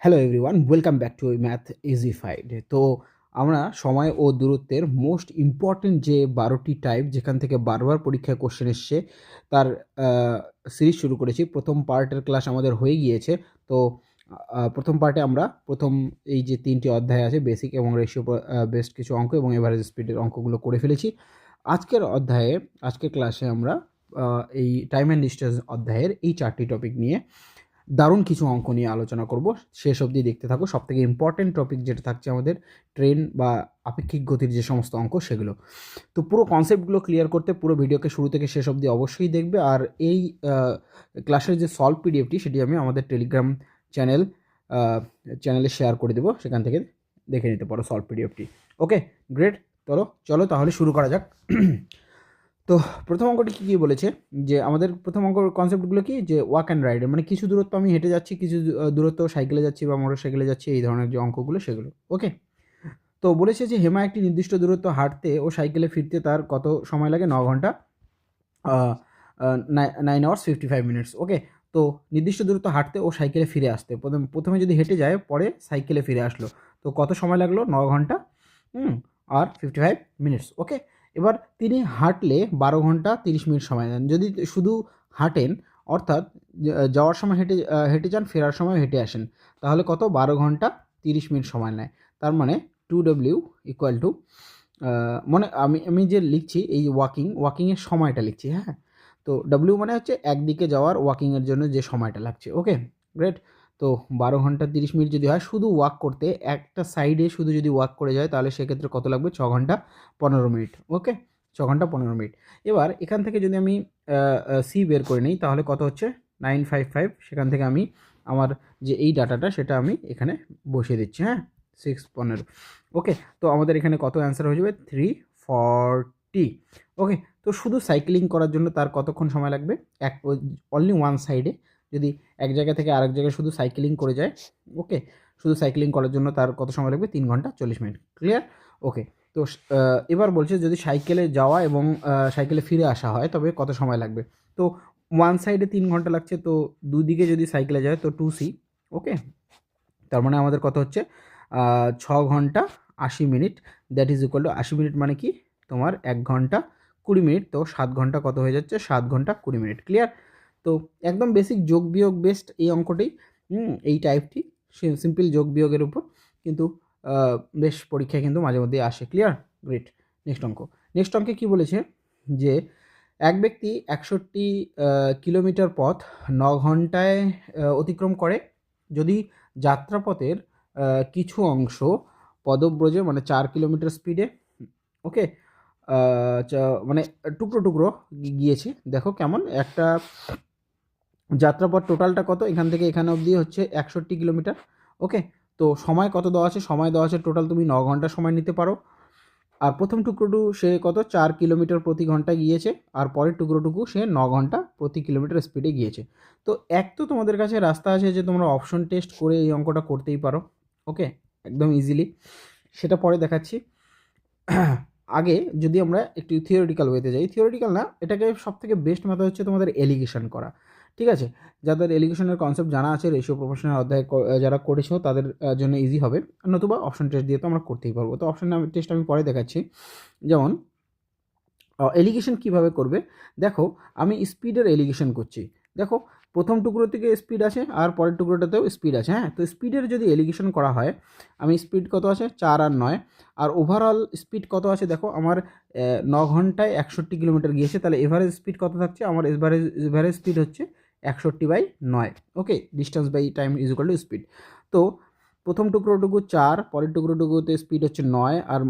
Hello everyone, welcome back to math easified. তো আমরা সময় ও দূরত্বের মোস্ট ইম্পর্টেন্ট যে 12টি টাইপ যেখান থেকে বারবার পরীক্ষায় কোশ্চেন এসছে তার সিরিজ শুরু করেছি। প্রথম পার্টের ক্লাস আমাদের হয়ে গিয়েছে। তো প্রথম পার্টে আমরা প্রথম এই যে 3টি অধ্যায় আছে, বেসিক এবং রেশিও বেসড কিছু অঙ্ক এবং এভারেজ স্পিডের অঙ্কগুলো করে ফেলেছি। আজকের ক্লাসে আমরা এই টাইম অ্যান্ড ডিস্টেন্স অধ্যায়ের এই 4টি টপিক নিয়ে দারুণ কিছু অঙ্ক নিয়ে আলোচনা করব। শেষ অবধি দেখতে থাকো। সবথেকে ইম্পর্টেন্ট টপিক যেটা থাকছে আমাদের ট্রেন বা আপেক্ষিক গতির যে সমস্ত অঙ্ক সেগুলো। তো পুরো কনসেপ্টগুলো ক্লিয়ার করতে পুরো ভিডিওকে শুরু থেকে শেষ অবধি অবশ্যই দেখবে। আর এই ক্লাসের যে সলভ পিডিএফটি সেটি আমি আমাদের টেলিগ্রাম চ্যানেলে শেয়ার করে দেবো, সেখান থেকে দেখে নিতে পারো সলভ পিডিএফটি। ওকে, গ্রেট। চলো তাহলে শুরু করা যাক। তো প্রথম অঙ্কটি কী বলেছে যে আমাদের প্রথম অঙ্কর কনসেপ্টগুলো কি, যে ওয়াক অ্যান্ড রাইড, মানে কিছু দূরত্ব আমি হেঁটে যাচ্ছি, কিছু দূরত্ব সাইকেলে যাচ্ছি বা মোটর সাইকেলে যাচ্ছি, এই ধরনের যে অঙ্কগুলো সেগুলো। ওকে, তো বলেছে যে হেমা একটি নির্দিষ্ট দূরত্ব হাঁটতে ও সাইকেলে ফিরতে তার কত সময় লাগে? 9 ঘন্টা 9 hours 55 minutes। ওকে, তো নির্দিষ্ট দূরত্ব হাঁটতে ও সাইকেলে ফিরে আসতে প্রথমে যদি হেঁটে যায়, পরে সাইকেলে ফিরে আসলো, তো কত সময় লাগলো? 9 ঘন্টা আর 55 মিনিটস। ওকে, এবার তিনি হাঁটলে 12 ঘন্টা 30 মিনিট সময় নেন। যদি শুধু হাঁটেন, অর্থাৎ যাওয়ার সময় হেঁটে যান, ফেরার সময় হেঁটে আসেন, তাহলে কত? 12 ঘন্টা 30 মিনিট সময় নেয়। তার মানে 2W ইকুয়াল টু, মানে আমি যে লিখছি এই ওয়াকিংয়ের সময়টা লিখছি, হ্যাঁ। তো ডব্লিউ মানে হচ্ছে একদিকে যাওয়ার, ওয়াকিংয়ের জন্য যে সময়টা লাগছে। ওকে, গ্রেট। তো 12 ঘন্টা 30 মিনিট যদি হয় শুধু ওয়াক করতে, একটা সাইডে শুধু যদি ওয়াক করে যায়, তাহলে সেক্ষেত্রে কত লাগবে? 6 ঘন্টা 15 মিনিট। ওকে, 6 ঘন্টা 15 মিনিট। এবার এখান থেকে যদি আমি সি বের করে নিই, তাহলে কত হচ্ছে? 955। সেখান থেকে আমি আমার যে এই ডাটাটা সেটা আমি এখানে বসিয়ে দিচ্ছি, হ্যাঁ। 615। ওকে, তো আমাদের এখানে কত অ্যান্সার হয়ে যাবে? 340। ওকে, তো শুধু সাইক্লিং করার জন্য তার কতক্ষণ সময় লাগবে? অনলি ওয়ান সাইডে যদি এক জায়গা থেকে আরেক জায়গায় শুধু সাইক্লিং করে যায়, ওকে, শুধু সাইক্লিং করার জন্য তার কত সময় লাগবে? 3 ঘন্টা 40 মিনিট। ক্লিয়ার? ওকে, তো এবার বলছে যদি সাইকেলে যাওয়া এবং সাইকেলে ফিরে আসা হয়, তবে কত সময় লাগবে? তো ওয়ান সাইডে 3 ঘন্টা লাগছে, তো দুদিকে যদি সাইকেলে যায় তো 2C। ওকে, তার মানে আমাদের কত হচ্ছে? 6 ঘন্টা 80 minute. That is equal two 80 minute মানে কি তোমার 1 ঘন্টা 20 মিনিট। তো 7 ঘন্টা কত হয়ে যাচ্ছে? 7 ঘন্টা 20 মিনিট। ক্লিয়ার? তো একদম বেসিক যোগ বিয়োগ বেস্ট এই অঙ্কটি, এই টাইপটি সিম্পল যোগ বিয়োগের উপর, কিন্তু বেশ পরীক্ষায় কিন্তু মাঝে মধ্যেই আসে। ক্লিয়ার? গ্রেট। নেক্সট অঙ্কে কী বলেছে যে এক ব্যক্তি 61 কিলোমিটার পথ 9 ঘন্টায় অতিক্রম করে যদি যাত্রাপথের কিছু অংশ পদব্রজে, মানে 4 কিলোমিটার স্পিডে, ওকে, মানে টুকরো টুকরো গিয়েছে। দেখো কেমন একটা যাত্রাপথ, টোটালটা কত এখান থেকে এখানে অবধি হচ্ছে 61 কিলোমিটার। ওকে, তো সময় কত দেওয়া আছে? সময় দেওয়া আছে টোটাল তুমি 9 ঘন্টা সময় নিতে পারো। আর প্রথম টুকরোটু সে কত? 4 কিলোমিটার প্রতি ঘন্টা গিয়েছে, আর পরের টুকরোটুকু সে 9 ঘন্টা প্রতি কিলোমিটার স্পিডে গিয়েছে। তো তো তোমাদের কাছে রাস্তা আছে যে তোমরা অপশন টেস্ট করে এই অঙ্কটা করতেই পারো। ওকে, একদম ইজিলি, সেটা পরে দেখাচ্ছি। আগে যদি আমরা একটু থিওরিটিক্যাল ওয়েতে যাই, থিওরিটিক্যাল না, এটাকে সবথেকে বেস্ট মেথড হচ্ছে তোমাদের এলিগেশন করা। ঠিক আছে, যাদের এলিগেশনের কনসেপ্ট জানা আছে, রেশিও প্রপোর্শনের অধ্যায় যারা করেছো তাদের জন্য ইজি হবে, নতুবা অপশন টেস্ট দিয়ে তো আমরা করতেই পারবো। তো অপশন টেস্ট আমি পরে দেখাচ্ছি। যেমন এলিগেশন কিভাবে করবে, দেখো আমি স্পিডের এলিগেশন করছি। দেখো প্রথম টুকরো থেকে স্পিড আছে আর পরের টুকরোটাতেও স্পিড আছে, হ্যাঁ। তো স্পিডের যদি এলিগেশন করা হয়, আমি স্পিড কত আছে? 4 আর 9, আর ওভারঅল স্পিড কত আছে? দেখো আমার 9 ঘন্টায় 61 কিলোমিটার গিয়েছে, তাহলে এভারেজ স্পিড কত থাকছে? আমার এভারেজ স্পিড হচ্ছে 61/9। Okay, distance by time is equal to speed. তো প্রথম টুকরোটুকু 4, পরের টুকরোটুকুতে স্পিড হচ্ছে 9, আর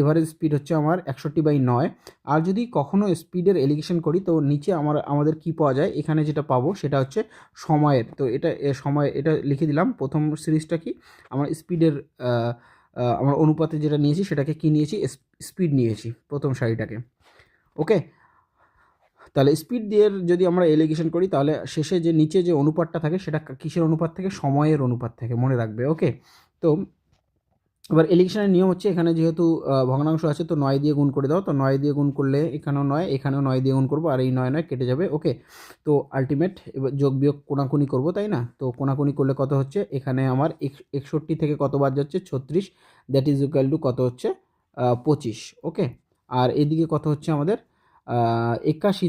এভারেজ স্পিড হচ্ছে আমার 61/9। আর যদি কখনও স্পিডের এলিগেশন করি, তো নিচে আমাদের কি পাওয়া যায়? এখানে যেটা পাবো সেটা হচ্ছে সময়ের। তো সময় এটা লিখে দিলাম। প্রথম সিরিজটা কি? আমার স্পিডের আমার অনুপাতে যেটা নিয়েছি সেটাকে কি নিয়েছি? স্পিড নিয়েছি প্রথম সারিটাকে। ওকে, তাহলে স্পিড দিয়ে যদি আমরা এলিগেশন করি, তাহলে শেষে যে নিচে যে অনুপাতটা থাকে সেটা কিসের অনুপাত থেকে? সময়ের অনুপাত থেকে, মনে রাখবে। ওকে, তো এবার এলিগেশনের নিয়ম হচ্ছে, এখানে যেহেতু ভগ্নাংশ আছে তো 9 দিয়ে গুণ করে দাও। তো 9 দিয়ে গুণ করলে এখানেও 9, এখানেও 9 দিয়ে গুণ করবো, আর এই 9 কেটে যাবে। ওকে, তো আলটিমেট এবার যোগ বিয়োগ কোণাকুনি করবো, তাই না? তো কোণাকুনি করলে কত হচ্ছে, এখানে আমার 61 থেকে কত বাদ যাচ্ছে, 36, দ্যাট ইজ ইকুয়াল টু কত হচ্ছে, 25। ওকে, আর এদিকে কত হচ্ছে আমাদের 81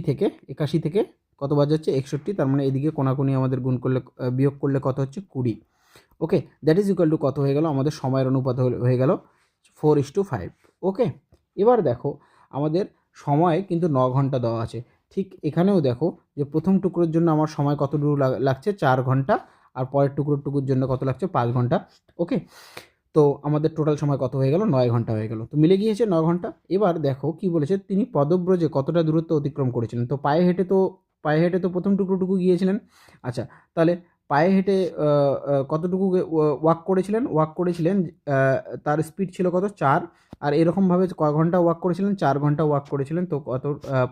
থেকে কত বাদ যাচ্ছে, 61, তার মানে এদিকে কোণাকুনি আমাদের গুণ করলে বিয়োগ করলে কত হচ্ছে, 20। ওকে, দ্যাট ইজ ইকুয়াল টু কত হয়ে গেল, আমাদের সময়ের অনুপাত হয়ে গেল 4:5। ওকে, এবার দেখো আমাদের সময় কিন্তু 9 ঘন্টা দেওয়া আছে। ঠিক এখানেও দেখো যে প্রথম টুকরোর জন্য আমার সময় কতটুকু লাগছে, 4 ঘন্টা, আর পরের টুকরোর জন্য কত লাগছে, 5 ঘন্টা। ওকে, তো আমাদের টোটাল সময় কত হয়ে গেল, 9 ঘন্টা হয়ে গেল। তো মিলে গিয়েছে 9 ঘন্টা। এবার দেখো কি বলেছে, তিনি পদব্রজে কতটা দূরত্ব অতিক্রম করেছিলেন। তো পায়ে হেঁটে তো প্রথম টুকরোটুকু গিয়েছিলেন। আচ্ছা, তাহলে পায়ে হেঁটে কতটুকু ওয়াক করেছিলেন, তার স্পিড ছিল কত, 4। আর এরকমভাবে কয় ঘন্টা ওয়াক করেছিলেন, 4 ঘন্টা ওয়াক করেছিলেন। তো কত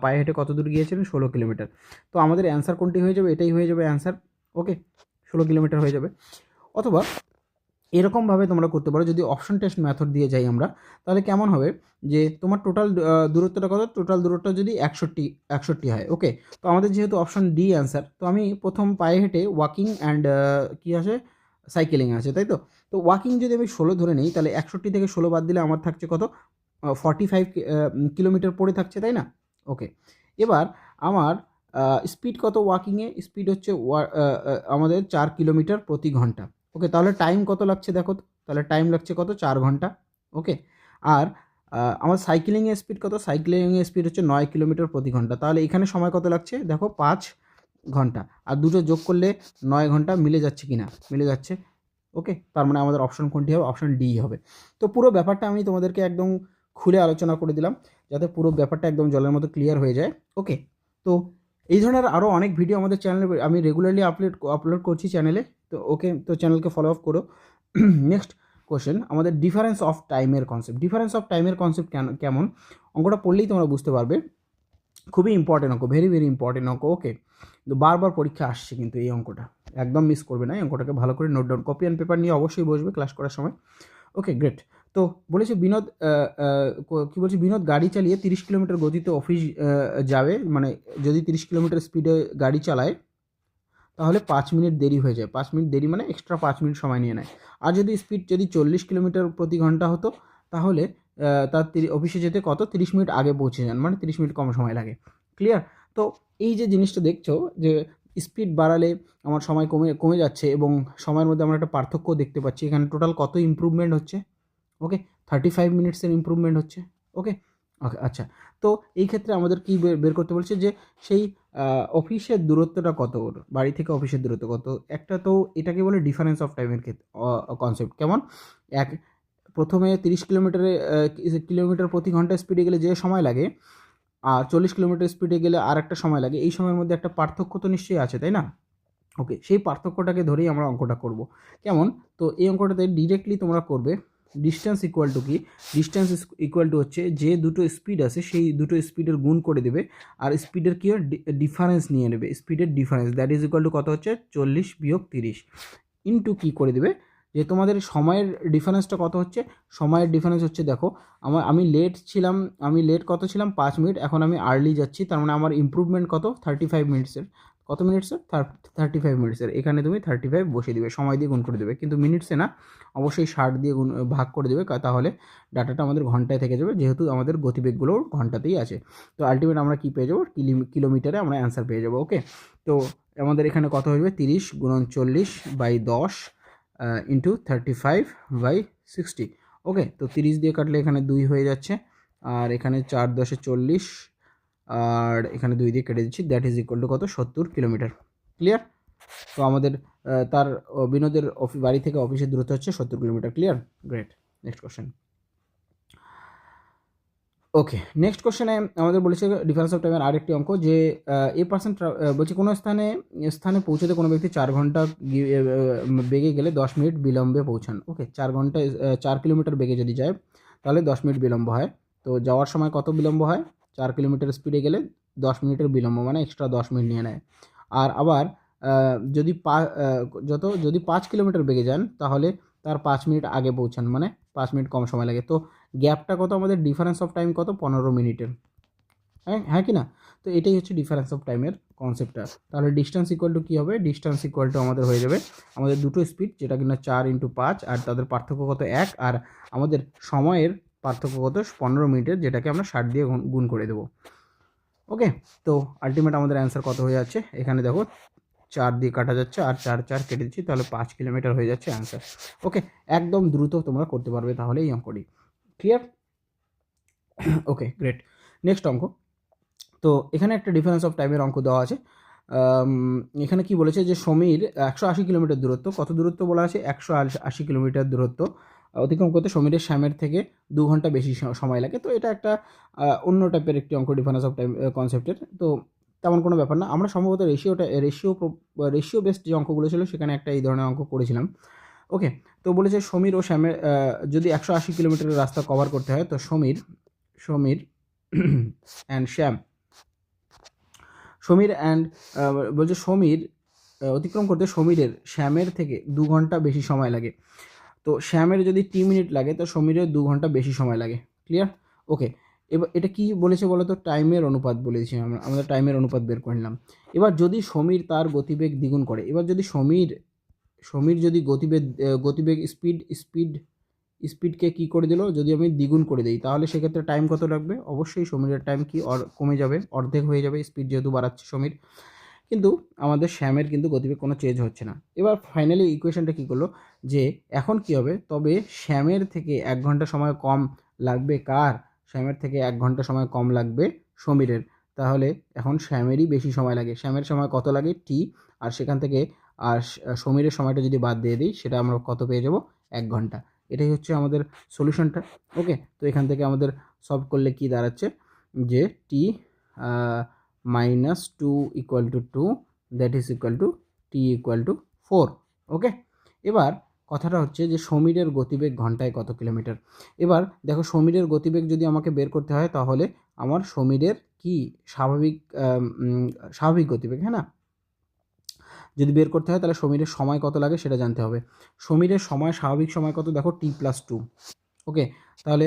পায়ে হেঁটে কত দূর গিয়েছিলেন, 16 কিলোমিটার। তো আমাদের অ্যান্সার কোনটি হয়ে যাবে, এটাই হয়ে যাবে অ্যান্সার। ওকে, 16 কিলোমিটার হয়ে যাবে। অথবা এরকমভাবে তোমরা করতে পারো, যদি অপশন টেস্ট মেথড দিয়ে যাই আমরা, তাহলে কেমন হবে, যে তোমার টোটাল দূরত্বটা কত, টোটাল দূরত্ব যদি 61 হয়। ওকে, তো আমাদের যেহেতু অপশন ডি অ্যান্সার, তো আমি প্রথম পায়ে হেঁটে ওয়াকিং অ্যান্ড কী আছে, সাইকেলিং আছে, তাই তো। তো ওয়াকিং যদি আমি 16 ধরে নিই, তাহলে 61 থেকে 16 বাদ দিলে আমার থাকছে কত, 45 কিলোমিটার পড়ে থাকছে, তাই না? ওকে, এবার আমার স্পিড কত ওয়াকিংয়ে, স্পিড হচ্ছে আমাদের 4 কিলোমিটার প্রতি ঘন্টা। ওকে, তাহলে টাইম কত লাগছে দেখো তো, তাহলে টাইম লাগছে কত, 4 ঘন্টা। ওকে, আর আমার সাইক্লিংয়ের স্পিড কত, সাইক্লিংয়ের স্পিড হচ্ছে 9 কিলোমিটার প্রতি ঘন্টা। তাহলে এখানে সময় কত লাগছে দেখো, 5 ঘন্টা। আর দুটো যোগ করলে 9 ঘন্টা, মিলে যাচ্ছে কি না, মিলে যাচ্ছে। ওকে, তার মানে আমাদের অপশন কোনটি হবে, অপশন ডি হবে। তো পুরো ব্যাপারটা আমি তোমাদেরকে একদম খুলে আলোচনা করে দিলাম, যাতে পুরো ব্যাপারটা একদম জলের মতো ক্লিয়ার হয়ে যায়। ওকে, তো এই ধরনের আরও অনেক ভিডিও আমাদের চ্যানেলে আমি রেগুলারলি আপলোড করছি চ্যানেলে। তো ওকে, তো চ্যানেলকে ফলো আপ করো। নেক্সট কোশ্চেন, আমাদের ডিফারেন্স অফ টাইমের কনসেপ্ট কেমন, অঙ্কটা পড়লেই তোমরা বুঝতে পারবে। খুবই ইম্পর্টেন্ট অঙ্ক, ভেরি ভেরি ইম্পর্টেন্ট অঙ্ক। ওকে, তো বারবার পরীক্ষা আসছে কিন্তু এই অঙ্কটা, একদম মিস করবে না। এই অঙ্কটাকে ভালো করে note down, copy and paper নিয়ে অবশ্যই বসবে ক্লাস করার সময়। ওকে, গ্রেট। তো বলেছে বিনোদ, কী বলছে, বিনোদ গাড়ি চালিয়ে 30 কিলোমিটার গতিতে অফিস যাবে, মানে যদি 30 কিলোমিটার স্পিডে গাড়ি চালায়, তাহলে 5 মিনিট দেরি হয়ে যায়। 5 মিনিট দেরি মানে এক্সট্রা 5 মিনিট সময় নিয়ে নেয়। আর যদি স্পিড 40 কিলোমিটার প্রতি ঘন্টা হতো, তাহলে তার অফিসে যেতে কত, 30 মিনিট আগে পৌঁছে যান, মানে 30 মিনিট কম সময় লাগে। ক্লিয়ার? তো এই যে জিনিসটা দেখছো, যে স্পিড বাড়ালে আমার সময় কমে যাচ্ছে, এবং সময়ের মধ্যে আমরা একটা পার্থক্য দেখতে পাচ্ছি। এখানে টোটাল কত ইমপ্রুভমেন্ট হচ্ছে, ওকে, 35 মিনিটসের ইমপ্রুভমেন্ট হচ্ছে। ওকে, ওকে, আচ্ছা। তো এই ক্ষেত্রে আমাদের কি বের করতে বলছে, যে সেই অফিসের দূরত্বটা কত, ওর বাড়ি থেকে অফিসের দূরত্ব কত। একটা তো এটাকে বলে ডিফারেন্স অফ টাইমের ক্ষেত্রে কনসেপ্ট। কেমন, এক প্রথমে 30 কিলোমিটার প্রতি ঘন্টা স্পিডে গেলে যে সময় লাগে, আর 40 কিলোমিটার স্পিডে গেলে আর একটা সময় লাগে, এই সময়ের মধ্যে একটা পার্থক্য তো নিশ্চয়ই আছে, তাই না? ওকে, সেই পার্থক্যটাকে ধরেই আমরা অঙ্কটা করব। কেমন, তো এই অঙ্কটাতে ডিরেক্টলি তোমরা করবে, ডিস্টেন্স ইকুয়াল টু কি, ডিস্টেন্স ইকুয়াল টু হচ্ছে যে দুটো স্পিড আছে সেই দুটো স্পিডের গুণ করে দেবে, আর স্পিডের কী হয়, ডিফারেন্স নিয়ে নেবে, স্পিডের difference, that is equal to কত হচ্ছে, 40 বিয়োগ 30 ইন্টু কী করে দেবে, যে তোমাদের সময়ের ডিফারেন্সটা কত হচ্ছে। সময়ের ডিফারেন্স হচ্ছে, দেখো আমি লেট কত ছিলাম, 5 মিনিট, এখন আমি আর্লি যাচ্ছি, তার মানে আমার ইমপ্রুভমেন্ট কত, 35 মিনিটসের। কত মিনিটসের, 35 মিনিটসের। এখানে তুমি 35 বসিয়ে দিবে, সময় দিয়ে গুণ করে দেবে, কিন্তু মিনিটসে না, অবশ্যই 60 দিয়ে ভাগ করে দেবে, তাহলে ডাটাটা আমাদের ঘন্টায় থেকে যাবে, যেহেতু আমাদের গতিবেগগুলো ঘন্টাতেই আছে। তো আলটিমেট আমরা কী পেয়ে যাবো, কিলোমিটারে আমরা অ্যান্সার পেয়ে যাবো। ওকে, তো আমাদের এখানে কত হয়ে 30 গুণন 40/10 ইন্টু 35/60। ওকে, তো 30 দিয়ে কাটলে এখানে 2 হয়ে যাচ্ছে, আর এখানে 4 10 40, আর এখানে 2 দিয়ে কেটে দিচ্ছি, দ্যাট ইজ ইকুয়াল টু কত, 70 কিলোমিটার। ক্লিয়ার? তো আমাদের তার বিনোদের বাড়ি থেকে অফিসের দূরত্ব হচ্ছে 70 kilometre. Clear? Great. Next question. Okay, next কোশ্চেনে আমাদের বলেছে ডিফারেন্স অফ টাইমের আরেকটি অঙ্ক, যে পার্সেন্ট বলছে কোনো স্থানে পৌঁছতে কোনো ব্যক্তি 4 ঘন্টা বেগে গেলে 10 মিনিট বিলম্বে পৌঁছান। ওকে, 4 কিলোমিটার বেগে যদি যায়, তাহলে 10 মিনিট বিলম্ব হয়। তো যাওয়ার সময় কত বিলম্ব হয়, 4 কিলোমিটার স্পিডে গেলে 10 মিনিটের বিলম্ব, মানে এক্সট্রা 10 মিনিট নিয়ে নেয়। আর আবার যদি 5 কিলোমিটার বেগে যান, তাহলে তার 5 মিনিট আগে পৌঁছান, মানে 5 মিনিট কম সময় লাগে। তো গ্যাপটা কত আমাদের, ডিফারেন্স অফ টাইম কত, 15 মিনিটের। হ্যাঁ হ্যাঁ কি না? তো এটাই হচ্ছে ডিফারেন্স অফ টাইমের কনসেপ্টটা। তাহলে ডিস্টেন্স ইকুয়াল টু কী হবে, ডিস্টেন্স ইকুয়াল টু আমাদের হয়ে যাবে আমাদের দুটো স্পিড, যেটা কিনা 4x5, আর তাদের পার্থক্য কত 1, আর আমাদের সময়ের পার্থক্য কত 15 মিনিটের, যেটাকে আমরা 60 দিয়ে গুণ করে দেবো। ওকে, তো আলটিমেট আমাদের অ্যান্সার কত হয়ে যাচ্ছে, এখানে দেখো 4 দিয়ে কাটা যাচ্ছে আর 4 4 কেটে দিচ্ছি, তাহলে 5 কিলোমিটার হয়ে যাচ্ছে অ্যান্সার। ওকে, একদম দ্রুত তোমরা করতে পারবে তাহলে এই অঙ্কটি। ক্লিয়ার? ওকে, গ্রেট। নেক্সট অঙ্ক। তো এখানে একটা ডিফারেন্স অফ টাইমের অঙ্ক দেওয়া আছে। এখানে কি বলেছে যে সমীর 180 কিলোমিটার দূরত্ব, কত দূরত্ব বলা আছে, 180 কিলোমিটার দূরত্ব অতিক্রম করতে সমীরের শ্যামের থেকে 2 ঘন্টা বেশি সময় লাগে। তো এটা একটা অন্য টাইপের একটি অঙ্ক, ডিফারেন্স অফ টাইম কনসেপ্টের। তো তেমন কোনো ব্যাপার না, আমরা সম্ভবত রেশিও বেসড যে অঙ্কগুলো ছিল সেখানে একটা এই ধরনের অঙ্ক করেছিলাম। ওকে, তো বলেছে সমীর ও শ্যামের যদি 180 কিলোমিটারের রাস্তা কভার করতে হয়, তো সমীর অ্যান্ড বলছে সমীর অতিক্রম করতে সমীরের শ্যামের থেকে 2 ঘন্টা বেশি সময় লাগে। তো শ্যামের যদি 3 মিনিট লাগে, তো সমীরের 2 ঘন্টা বেশি সময় লাগে। ক্লিয়ার? ওকে, এবার এটা কি বলেছে বলো তো, টাইমের অনুপাত বলেছি আমাদের টাইমের অনুপাত বের করে নিলাম। এবার যদি সমীর তার গতিবেগ দ্বিগুণ করে, এবার যদি সমীর যদি গতিবেগ স্পিডকে কি করে দিল, যদি আমি দ্বিগুণ করে দিই, তাহলে সেক্ষেত্রে টাইম কত লাগবে, অবশ্যই সমীরের টাইম কি কমে যাবে, অর্ধেক হয়ে যাবে, স্পিড যেহেতু বাড়াচ্ছে সমীর। কিন্তু আমাদের শ্যামের কিন্তু গতিবেগ কোনো চেঞ্জ হচ্ছে না। এবার ফাইনালি ইকুয়েশনটা কী করলো, যে এখন কি হবে, তবে শ্যামের থেকে 1 ঘন্টা সময় কম লাগবে কার, শ্যামের থেকে 1 ঘন্টা সময় কম লাগবে সমীরের। তাহলে এখন শ্যামেরই বেশি সময় লাগে, শ্যামের সময় কত লাগে টি, আর সেখান থেকে আর সমীরের সময়টা যদি বাদ দিয়ে দিই, সেটা আমরা কত পেয়ে যাব, 1 ঘন্টা। এটাই হচ্ছে আমাদের সলিউশনটা। ওকে, তো এখান থেকে আমাদের সলভ করলে কি দাঁড়াচ্ছে, যে টি -2 = 2, that is equal two T equal to 4। ওকে, এবার কথাটা হচ্ছে যে সমীরের গতিবেগ ঘন্টায় কত কিলোমিটার। এবার দেখো, সমীরের গতিবেগ যদি আমাকে বের করতে হয়, তাহলে আমার সমীরের কি স্বাভাবিক গতিবেগ, হ্যাঁ না, যদি বের করতে হয়, তাহলে সমীরের সময় কত লাগে সেটা জানতে হবে। সমীরের সময়, স্বাভাবিক সময় কত, দেখো t+2। ওকে, তাহলে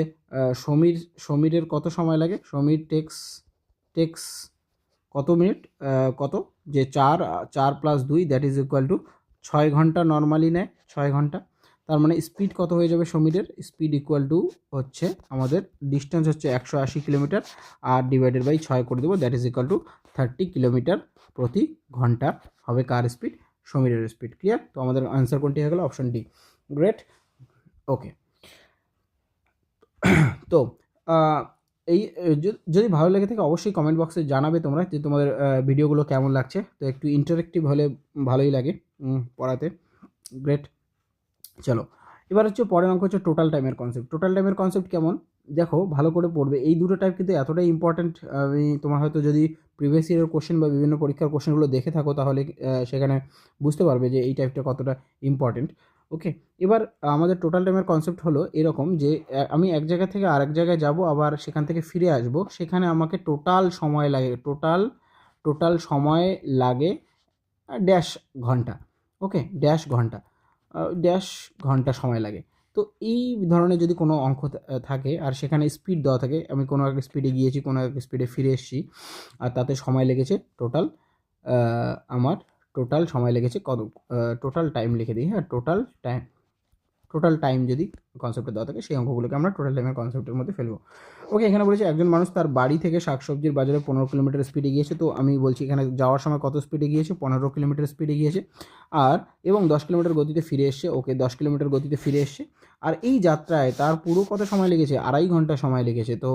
সমীরের কত সময় লাগে, সমীর টেক্স কত মিনিট, কত, যে 4 + 2, দ্যাট ইজ ইকুয়াল টু 6 ঘন্টা নর্মালি নেয়, 6 ঘন্টা। তার মানে স্পিড কত হয়ে যাবে সমীরের, স্পিড ইকুয়াল টু হচ্ছে আমাদের ডিস্টেন্স হচ্ছে 180 কিলোমিটার, আর ডিভাইডেড বাই 6 করে দেবো, that is equal two 30 kilometre প্রতি ঘন্টা হবে কার স্পিড, সমীরের স্পিড। ক্লিয়ার? তো আমাদের আনসার কোনটি হয়ে গেল, অপশন ডি। গ্রেট। ওকে, তো এই যদি ভালো লেগে থাকে অবশ্যই কমেন্ট বক্সে জানাবে তোমরা যে তোমাদের ভিডিওগুলো কেমন লাগছে। তো একটু ইন্টারেক্টিভ হলে ভালোই লাগে পড়াতে। গ্রেট। চলো, এবার হচ্ছে পরের অঙ্ক হচ্ছে টোটাল টাইমের কনসেপ্ট। টোটাল টাইমের কনসেপ্ট কেমন, দেখো ভালো করে পড়বে। এই দুটো টাইপ কিন্তু এতটাই ইম্পর্ট্যান্ট, আমি তোমার হয়তো যদি প্রিভিয়াস ইয়ারের কোশ্চেন বা বিভিন্ন পরীক্ষার কোশ্চেনগুলো দেখে থাকো, তাহলে সেখানে বুঝতে পারবে যে এই টাইপটা কতটা ইম্পর্ট্যান্ট। ওকে, এবার আমাদের টোটাল টাইমের কনসেপ্ট হলো এরকম, যে আমি এক জায়গা থেকে আরেক জায়গায় যাব, আবার সেখান থেকে ফিরে আসব, সেখানে আমাকে টোটাল সময় লাগে, টোটাল সময় লাগে ড্যাশ ঘন্টা। ওকে, ড্যাশ ঘন্টা সময় লাগে। তো এই ধরনের যদি কোনো অঙ্ক থাকে, আর সেখানে স্পিড দেওয়া থাকে, আমি কোনো এক স্পিডে গিয়েছি, কোনো এক স্পিডে ফিরে এসেছি, আর তাতে সময় লেগেছে টোটাল, আমার টোটাল সময় লেগেছে কত, টোটাল টাইম লিখে দিই, হ্যাঁ, টোটাল টাইম যদি কনসেপ্টে দেওয়া থাকে, সেই অঙ্কগুলোকে আমরা টোটাল টাইমের কনসেপ্টের মধ্যে ফেলবো। ওকে, এখানে বলেছে একজন মানুষ তার বাড়ি থেকে শাকসবজির বাজারে 15 কিলোমিটার স্পিডে গিয়েছে। তো আমি বলছি এখানে যাওয়ার সময় কত স্পিডে গিয়েছে, 15 কিলোমিটার স্পিডে গিয়েছে, আর এবং 10 কিলোমিটার গতিতে ফিরে এসছে। ওকে, 10 কিলোমিটার গতিতে ফিরে এসছে, আর এই যাত্রায় তার পুরো কত সময় লেগেছে, 2.5 ঘন্টা সময় লেগেছে। তো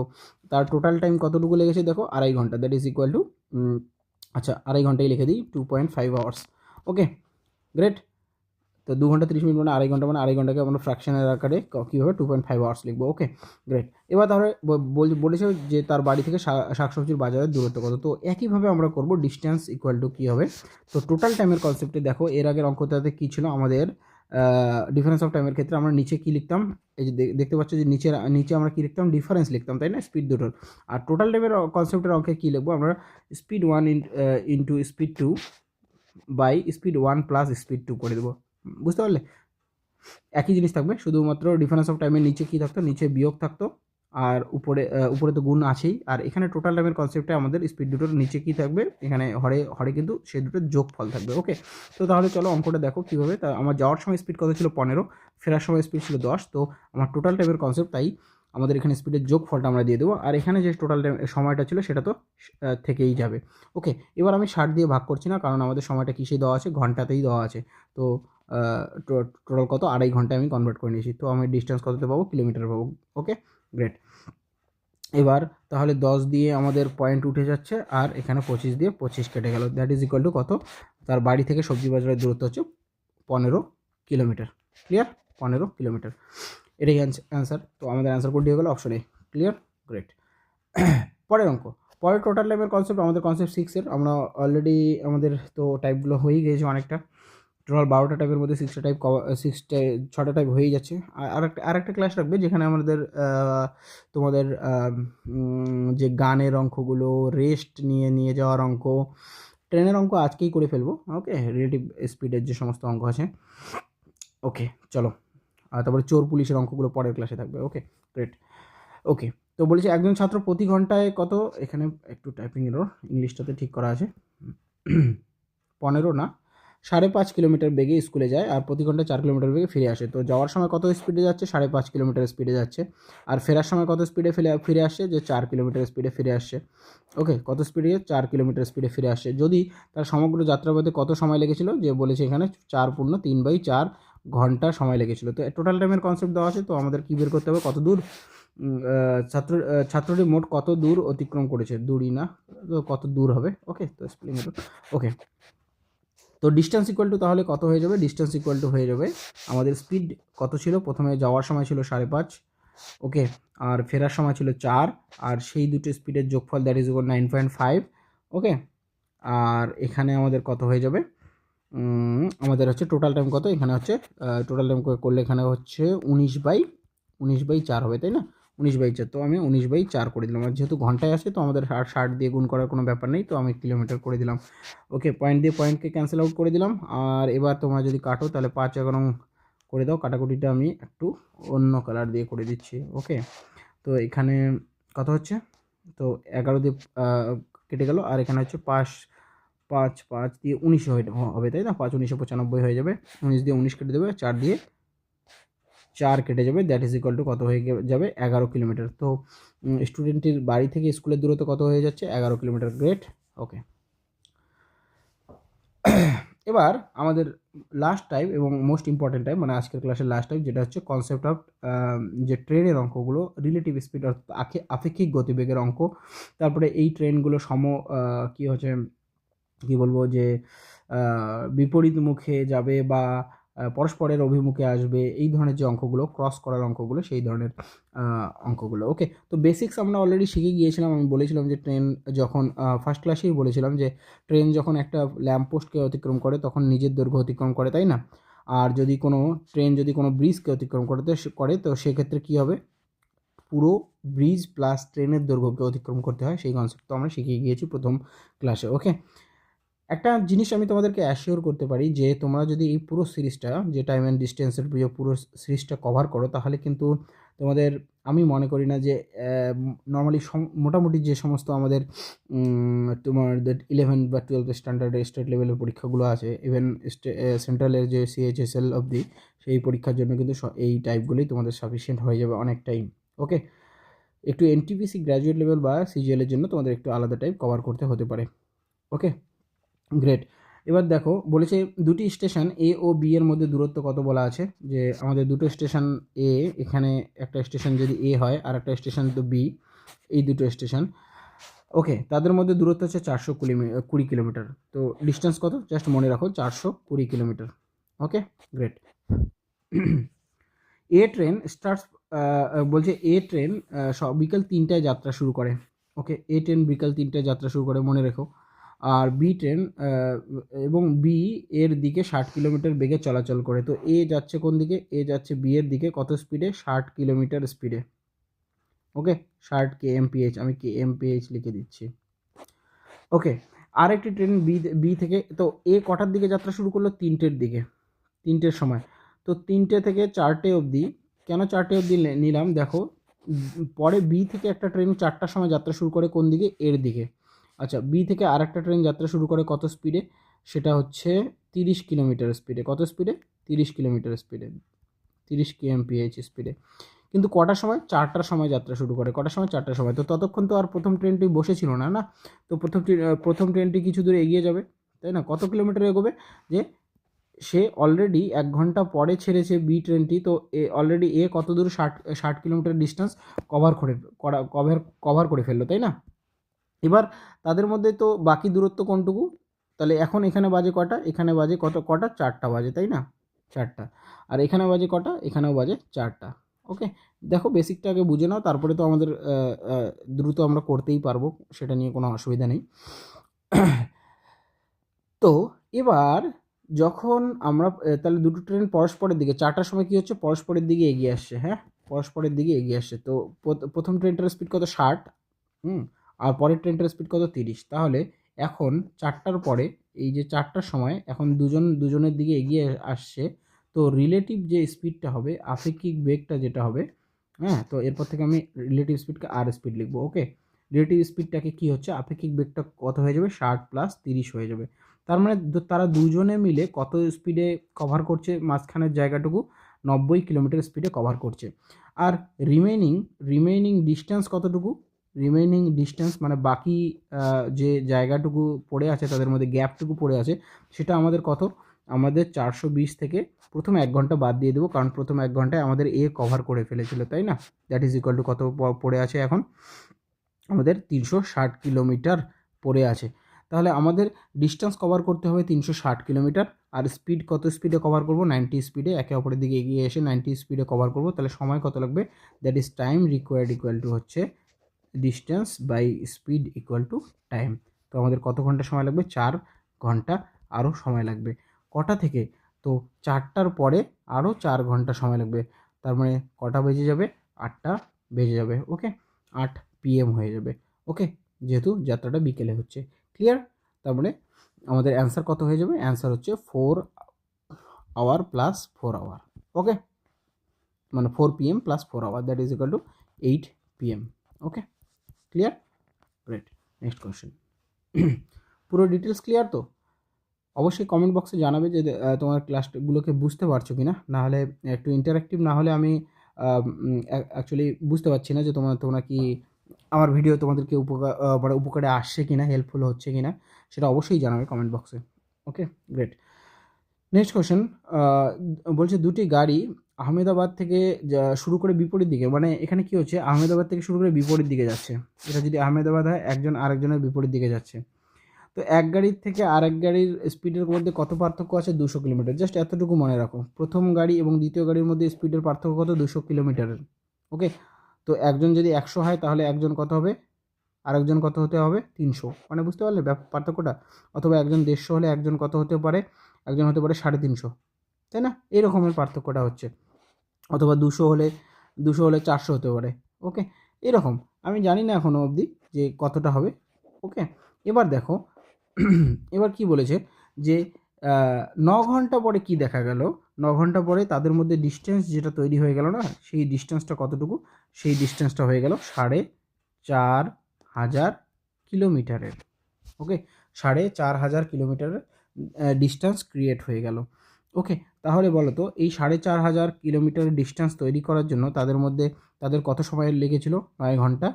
তার টোটাল টাইম কতটুকু লেগেছে, দেখো 2.5 ঘন্টা, দ্যাট ইজ ইকুয়াল টু, আচ্ছা 2.5 ঘন্টায় লিখে দিই 2.5 আওয়ার্স। ওকে, গ্রেট। তো 2 ঘন্টা 30 মিনিট মানে 2.5 ঘন্টা, মানে 2.5 ঘন্টাকে আমরা ফ্র্যাকশনের আকারে কীভাবে 2.5 আওয়ার্স লিখবো। ওকে, গ্রেট। এবার তাহলে বলেছে যে তার বাড়ি থেকে শাকসবজির বাজারের দূরত্ব কত। তো একইভাবে আমরা করব, ডিস্টেন্স ইকুয়াল টু কী হবে, তো টোটাল টাইমের কনসেপ্টে দেখো এর আগের অঙ্কটাতে কী ছিল আমাদের, ডিফারেন্স অফ টাইমের ক্ষেত্রে আমরা নিচে কী লিখতাম, এই যে দেখতে পাচ্ছ যে নিচে আমরা কী লিখতাম, ডিফারেন্স লিখতাম, তাই না, স্পিড দুটোর। আর টোটাল টাইমের কনসেপ্টের অঙ্কে কী লিখবো আমরা, speed 1 into speed 2 by speed 1 plus speed 2 করে দেবো। বুঝতে পারলে? একই জিনিস থাকবে, শুধুমাত্র ডিফারেন্স অফ টাইমের নিচে কী থাকতো, নিচে বিয়োগ থাকতো, আর উপরে তো গুণ আছেই। আর এখানে টোটাল টাইমের কনসেপ্টে আমাদের স্পিড দুটোর নিচে কী থাকবে, এখানে হরে কিন্তু সেই দুটোর যোগফল থাকবে। ওকে, তো তাহলে চলো অঙ্কটা দেখো কীভাবে। তা আমার যাওয়ার সময় স্পিড কত ছিল 15, ফেরার সময় স্পিড ছিল 10। তো আমার টোটাল টাইমের কনসেপ্ট, তাই আমাদের এখানে স্পিডের যোগফলটা আমরা দিয়ে দেবো, আর এখানে যে টোটাল টাইম সময়টা ছিল সেটা তো থেকেই যাবে। ওকে, এবার আমি 60 দিয়ে ভাগ করছি না, কারণ আমাদের সময়টা কিসে দেওয়া আছে, ঘন্টাতেই দেওয়া আছে। তো টোটাল কত, 2.5 ঘন্টায় আমি কনভার্ট করে নিয়েছি। তো আমি ডিস্টেন্স কততে পাবো, কিলোমিটার পাবো। ওকে, গ্রেট। এবার তাহলে 10 দিয়ে আমাদের পয়েন্ট উঠে যাচ্ছে, আর এখানে 25 দিয়ে 25 কেটে গেল। দ্যাট ইজ ইকুয়াল টু কত, তার বাড়ি থেকে সবজি বাজারের দূরত্ব হচ্ছে 15 কিলোমিটার। ক্লিয়ার, 15 কিলোমিটার, এটাই অ্যান্সার। তো আমাদের অ্যান্সার কোনটি হয়ে গেল, অপশন এ। Clear, great. পরের অঙ্ক, পরের টোটাল টাইমের কনসেপ্ট, আমাদের কনসেপ্ট 6-এর। আমরা অলরেডি আমাদের তো টাইপগুলো হয়েই গিয়েছে অনেকটা, টোটাল 12টা টাইপের মধ্যে 6টা টাইপ 6টা টাইপ হয়েই যাচ্ছে। আরেকটা ক্লাস রাখবে যেখানে আমাদের তোমাদের যে গানের অঙ্কগুলো, রেস্ট নিয়ে নিয়ে যাওয়ার অঙ্ক, ট্রেনের অঙ্ক আজকেই করে ফেলবো। ওকে, রিলেটিভ স্পিডের যে সমস্ত অঙ্ক আছে। ওকে, চলো। আর তারপরে চোর পুলিশের অঙ্কগুলো পরের ক্লাসে থাকবে। ওকে, গ্রেট। ওকে, তো বলেছি একজন ছাত্র প্রতি ঘন্টায় কত, এখানে একটু টাইপিং এরর, ইংলিশটাতে ঠিক করা আছে, 15 না 5.5 কিলোমিটার বেগে স্কুলে যায়, আর প্রতি ঘন্টায় 4 কিলোমিটার বেগে ফিরে আসে। তো যাওয়ার সময় কত স্পিডে যাচ্ছে, 5.5 কিলোমিটার স্পিডে যাচ্ছে, আর ফেরার সময় কত স্পিডে ফিরে আসছে, যে 4 কিলোমিটার স্পিডে ফিরে আসছে। ওকে, কত স্পিডে, 4 কিলোমিটার স্পিডে ফিরে আসছে। যদি তার সমগ্র যাত্রাপথে কত সময় লেগেছিল, যে বলেছে এখানে 4 × 3/4 ঘন্টা সময় লেগেছিল। তো টোটাল টাইমের কনসেপ্ট দেওয়া আছে, তো আমাদের কী বের করতে হবে, কত দূর ছাত্রটি মোট কত দূর অতিক্রম করেছে, দূরই না, তো কত দূর হবে। ওকে, তো স্পেলিং এর, ওকে। তো ডিস্টেন্স ইকুয়াল টু তাহলে কত হয়ে যাবে, ডিস্টেন্স ইকুয়াল টু হয়ে যাবে আমাদের স্পিড কত ছিল, প্রথমে যাওয়ার সময় ছিল 5.5, ওকে, আর ফেরার সময় ছিল 4, আর সেই দুটো স্পিডের যোগফল দ্যাট ইজ ইকুয়াল 9.5। ওকে, আর এখানে আমাদের কত হয়ে যাবে, আমাদের হচ্ছে টোটাল টাইম কত, এখানে হচ্ছে টোটাল টাইম করলে এখানে হচ্ছে 19/4 হবে, তাই না, 19/4। তো আমি 19/4 করে দিলাম, আর যেহেতু ঘন্টায় আছে তো আমাদের 60 দিয়ে গুণ করার কোনো ব্যাপার নেই, তো আমি কিলোমিটার করে দিলাম। ওকে, পয়েন্ট দিয়ে পয়েন্টকে ক্যান্সেল আউট করে দিলাম। আর এবার তোমরা যদি কাটো তাহলে 5-11 করে দাও, কাটাকুটিটা আমি একটু অন্য কালার দিয়ে করে দিচ্ছি। ওকে, তো এখানে কত হচ্ছে, তো 11 দিয়ে কেটে গেল, আর এখানে হচ্ছে 5 দিয়ে 19 হবে, তাই না, 5×19=95 হয়ে যাবে। 19 দিয়ে 19 কেটে দেবে, 4 দিয়ে 4 কেটে যাবে, দ্যাট ইজ ইকুয়াল টু কত হয়ে যাবে, 11 কিলোমিটার। তো স্টুডেন্টের বাড়ি থেকে স্কুলের দূরত্ব কত হয়ে যাচ্ছে, 11 কিলোমিটার। গ্রেট। ওকে, এবার আমাদের লাস্ট টাইপ এবং মোস্ট ইম্পর্টেন্ট টাইপ, মানে আজকের ক্লাসের লাস্ট টাইপ, যেটা হচ্ছে কনসেপ্ট অফ যে ট্রেনের অঙ্কগুলো, রিলেটিভ স্পিড অর্থাৎ আপেক্ষিক গতিবেগের অঙ্ক। তারপরে এই ট্রেনগুলো কী হচ্ছে, কী বলবো, যে বিপরীত মুখে যাবে বা পরস্পরের অভিমুখে আসবে, এই ধরনের যে অঙ্কগুলো, ক্রস করার অঙ্কগুলো, সেই ধরনের অঙ্কগুলো। ওকে, তো বেসিক্স আমরা অলরেডি শিখে গিয়েছিলাম। আমি বলেছিলাম যে ট্রেন যখন ফার্স্ট ক্লাসেই বলেছিলাম যে ট্রেন যখন একটা ল্যাম্পপোস্টকে অতিক্রম করে তখন নিজের দৈর্ঘ্য অতিক্রম করে, তাই না। আর যদি কোনো ট্রেন যদি কোনো ব্রিজকে অতিক্রম তো সেক্ষেত্রে কী হবে, পুরো ব্রিজ প্লাস ট্রেনের দৈর্ঘ্যকে অতিক্রম করতে হয়। সেই কনসেপ্ট তো আমরা শিখিয়ে গিয়েছি প্রথম ক্লাসে। ওকে, একটা জিনিস আমি তোমাদেরকে অ্যাসিওর করতে পারি, যে তোমরা যদি এই পুরো সিরিজটা, যে টাইম অ্যান্ড ডিস্টেন্সের পুরো সিরিজটা কভার করো, তাহলে কিন্তু তোমাদের, আমি মনে করি না যে নর্মালি মোটামুটি যে সমস্ত আমাদের তোমাদের 11 বা 12 স্ট্যান্ডার্ডের স্টেট লেভেলের পরীক্ষাগুলো আছে, ইভেন সেন্ট্রালের যে CHSL অবধি, সেই পরীক্ষার জন্য কিন্তু এই টাইপগুলোই তোমাদের সাফিসিয়েন্ট হয়ে যাবে অনেক টাইম। ওকে, একটু NTPC গ্র্যাজুয়েট লেভেল বা CGL এর জন্য তোমাদের একটু আলাদা টাইপ কভার করতে হতে পারে। ওকে, গ্রেট। এবার দেখো বলেছে দুটি স্টেশন A ও B এর মধ্যে দূরত্ব কত বলা আছে, যে আমাদের দুটো স্টেশন A, এখানে একটা স্টেশন যদি A হয় আর একটা স্টেশন তো B, এই দুটো স্টেশন। ওকে, তাদের মধ্যে দূরত্ব হচ্ছে 420 কিলোমিটার। তো ডিস্টেন্স কত, জাস্ট মনে রাখো, 420 কিলোমিটার। ওকে, গ্রেট। এ ট্রেন স্টার্টস, বলছে এ ট্রেন বিকাল 3টায় যাত্রা শুরু করে। ওকে, এ ট্রেন বিকাল 3টায় যাত্রা শুরু করে, মনে রেখো। আর বি ট্রেন এবং বি এর দিকে 60 কিলোমিটার বেগে চলাচল করে। তো এ যাচ্ছে কোন দিকে, এ যাচ্ছে বি এর দিকে, কত স্পিডে, 60 কিলোমিটার স্পিডে। ওকে, 60 kmph, আমি kmph লিখে দিচ্ছি। ওকে, আরেকটি ট্রেন বি থেকে, তো এ কটার দিকে যাত্রা শুরু করলো, 3টের দিকে, 3টের সময়। তো 3টে থেকে 4টে অবধি, কেন 4টে অবধি নিলাম দেখো, পরে বি থেকে একটা ট্রেন 4টার সময় যাত্রা শুরু করে কোন দিকে, এর দিকে। আচ্ছা, বি থেকে আর একটা ট্রেন যাত্রা শুরু করে কত স্পিডে, সেটা হচ্ছে 30 কিলোমিটার স্পিডে। কত স্পিডে? 30 কিলোমিটার স্পিডে, 30 kmph স্পিডে। কিন্তু কটার সময়? 4টার সময় যাত্রা শুরু করে। কটার সময়? 4টার সময়। তো ততক্ষণ তো আর প্রথম ট্রেনটি বসেছিল না, না? তো প্রথম ট্রেনটি কিছু দূর এগিয়ে যাবে, তাই না? কত কিলোমিটার এগোবে? যে সে অলরেডি 1 ঘন্টা পরে ছেড়েছে বি ট্রেনটি, তো অলরেডি কত দূর? 60 কিলোমিটার ডিস্টেন্স কভার করে ফেললো, তাই না? এবার তাদের মধ্যে তো বাকি দূরত্ব কোনটুকু? তাহলে এখন এখানে বাজে কটা? এখানে বাজে কটা? 4টা বাজে, তাই না? 4টা। আর এখানে বাজে কটা? এখানেও বাজে 4টা। ওকে, দেখো বেসিকটা আগে বুঝে নাও, তারপরে তো আমাদের দ্রুত আমরা করতেই পারবো, সেটা নিয়ে কোনো অসুবিধা নেই। তো এবার যখন আমরা তাহলে দুটো ট্রেন পরস্পরের দিকে, 4টার সময় কী হচ্ছে? পরস্পরের দিকে এগিয়ে আসছে, হ্যাঁ, পরস্পরের দিকে এগিয়ে আসছে। তো প্রথম ট্রেনটার স্পিড কত? 60। আর পরের ট্রেনটার স্পিড কত? 30। তাহলে এখন 4টার পরে, এই যে 4টার সময় এখন দুজনের দিকে এগিয়ে আসছে, তো রিলেটিভ যে স্পিডটা হবে, আপেক্ষিক বেগটা যেটা হবে, হ্যাঁ, তো এরপর থেকে আমি রিলেটিভ স্পিডকে আর স্পিড লিখবো। ওকে, রিলেটিভ স্পিডটাকে কী হচ্ছে? আপেক্ষিক বেগটা কত হয়ে যাবে? 60 + 30 হয়ে যাবে। তার মানে তারা দুজনে মিলে কত স্পিডে কভার করছে? মাঝখানের জায়গাটুকু 90 কিলোমিটার স্পিডে কভার করছে। আর রিমেইনিং ডিস্টেন্স কতটুকু? রিমেইনিং ডিস্টেন্স মানে বাকি যে জায়গাটুকু পড়ে আছে, তাদের মধ্যে গ্যাপটুকু পড়ে আছে, সেটা আমাদের কত? আমাদের 420 থেকে প্রথম 1 ঘন্টা বাদ দিয়ে দেবো, কারণ প্রথম 1 ঘন্টায় আমাদের কভার করে ফেলেছিল, তাই না? দ্যাট ইজ ইকুয়াল টু কত পড়ে আছে এখন? আমাদের 360 কিলোমিটার পড়ে আছে। তাহলে আমাদের ডিস্টেন্স কভার করতে হবে 360 কিলোমিটার, আর স্পিড কত স্পিডে কভার করব? 90 স্পিডে, একে অপরের দিকে এগিয়ে এসে 90 স্পিডে কভার করব। তাহলে সময় কত লাগবে? That is time required equal to হচ্ছে distance by speed equal to time. তো আমাদের কত ঘন্টা সময় লাগবে? 4 ঘন্টা আরও সময় লাগবে। কটা থেকে? তো 4টার পরে আরও 4 ঘন্টা সময় লাগবে। তার মানে কটা বেজে যাবে? 8টা বেজে যাবে। ওকে, 8 PM হয়ে যাবে। ওকে, যেহেতু যাত্রাটা বিকেলে হচ্ছে। ক্লিয়ার? তার মানে আমাদের অ্যান্সার কত হয়ে যাবে? অ্যান্সার হচ্ছে 4 আওয়ার প্লাস 4 আওয়ার। ওকে, মানে 4 PM plus 4 hour, that is equal to 8 PM। Okay, clear? Great. Next question. পুরো ডিটেলস ক্লিয়ার তো? অবশ্যই কমেন্ট বক্সে জানাবে যে তোমার ক্লাসগুলোকে বুঝতে পারছো কি না। নাহলে একটু ইন্টারেক্টিভ না হলে আমি অ্যাকচুয়ালি বুঝতে পারছি না যে তোমরা কি আমার ভিডিও তোমাদেরকে উপকারে আসছে কি না, হেল্পফুল হচ্ছে কি না, সেটা অবশ্যই জানাবে কমেন্ট বক্সে। ওকে, গ্রেট। নেক্সট কোয়েশ্চেন, বলছে দুটি গাড়ি আহমেদাবাদ থেকে শুরু করে বিপরীত দিকে, মানে এখানে কি হচ্ছে? আহমেদাবাদ থেকে শুরু করে বিপরীত দিকে যাচ্ছে। এটা যদি আহমেদাবাদ হয়, একজন আরেকজনের বিপরীত দিকে যাচ্ছে। তো এক গাড়ির থেকে আরেক গাড়ির স্পিডের মধ্যে কত পার্থক্য আছে? 200 কিলোমিটার। জাস্ট এতটুকু মনে রাখো, প্রথম গাড়ি এবং দ্বিতীয় গাড়ির মধ্যে স্পিডের পার্থক্য কত? 200 কিলোমিটারের। ওকে, তো একজন যদি 100 হয়, তাহলে একজন কত হবে? আরেকজন কত হতে হবে? 300। মানে বুঝতে পারলে পার্থক্যটা? অথবা একজন 150 হলে একজন কত হতে পারে? একজন হতে পারে 350, তাই না? এই রকমের পার্থক্যটা হচ্ছে। অথবা 200 হলে 400 হতে পারে। ওকে, এরকম আমি জানি না এখনও অবধি যে কতটা হবে। ওকে, এবার দেখো, এবার কি বলেছে যে 9 ঘন্টা পরে কি দেখা গেল? 9 ঘন্টা পরে তাদের মধ্যে ডিস্টেন্স যেটা তৈরি হয়ে গেল না, সেই ডিস্টেন্সটা কতটুকু? সেই ডিস্টেন্সটা হয়ে গেল 4500 কিলোমিটারের। ওকে, 4500 কিলোমিটারের ডিস্টেন্স ক্রিয়েট হয়ে গেল। ওকে, তাহলে বলো তো এই 4500 কিলোমিটারের ডিস্টেন্স তৈরি করার জন্য তাদের কত সময় লেগেছিল? 9 ঘন্টা।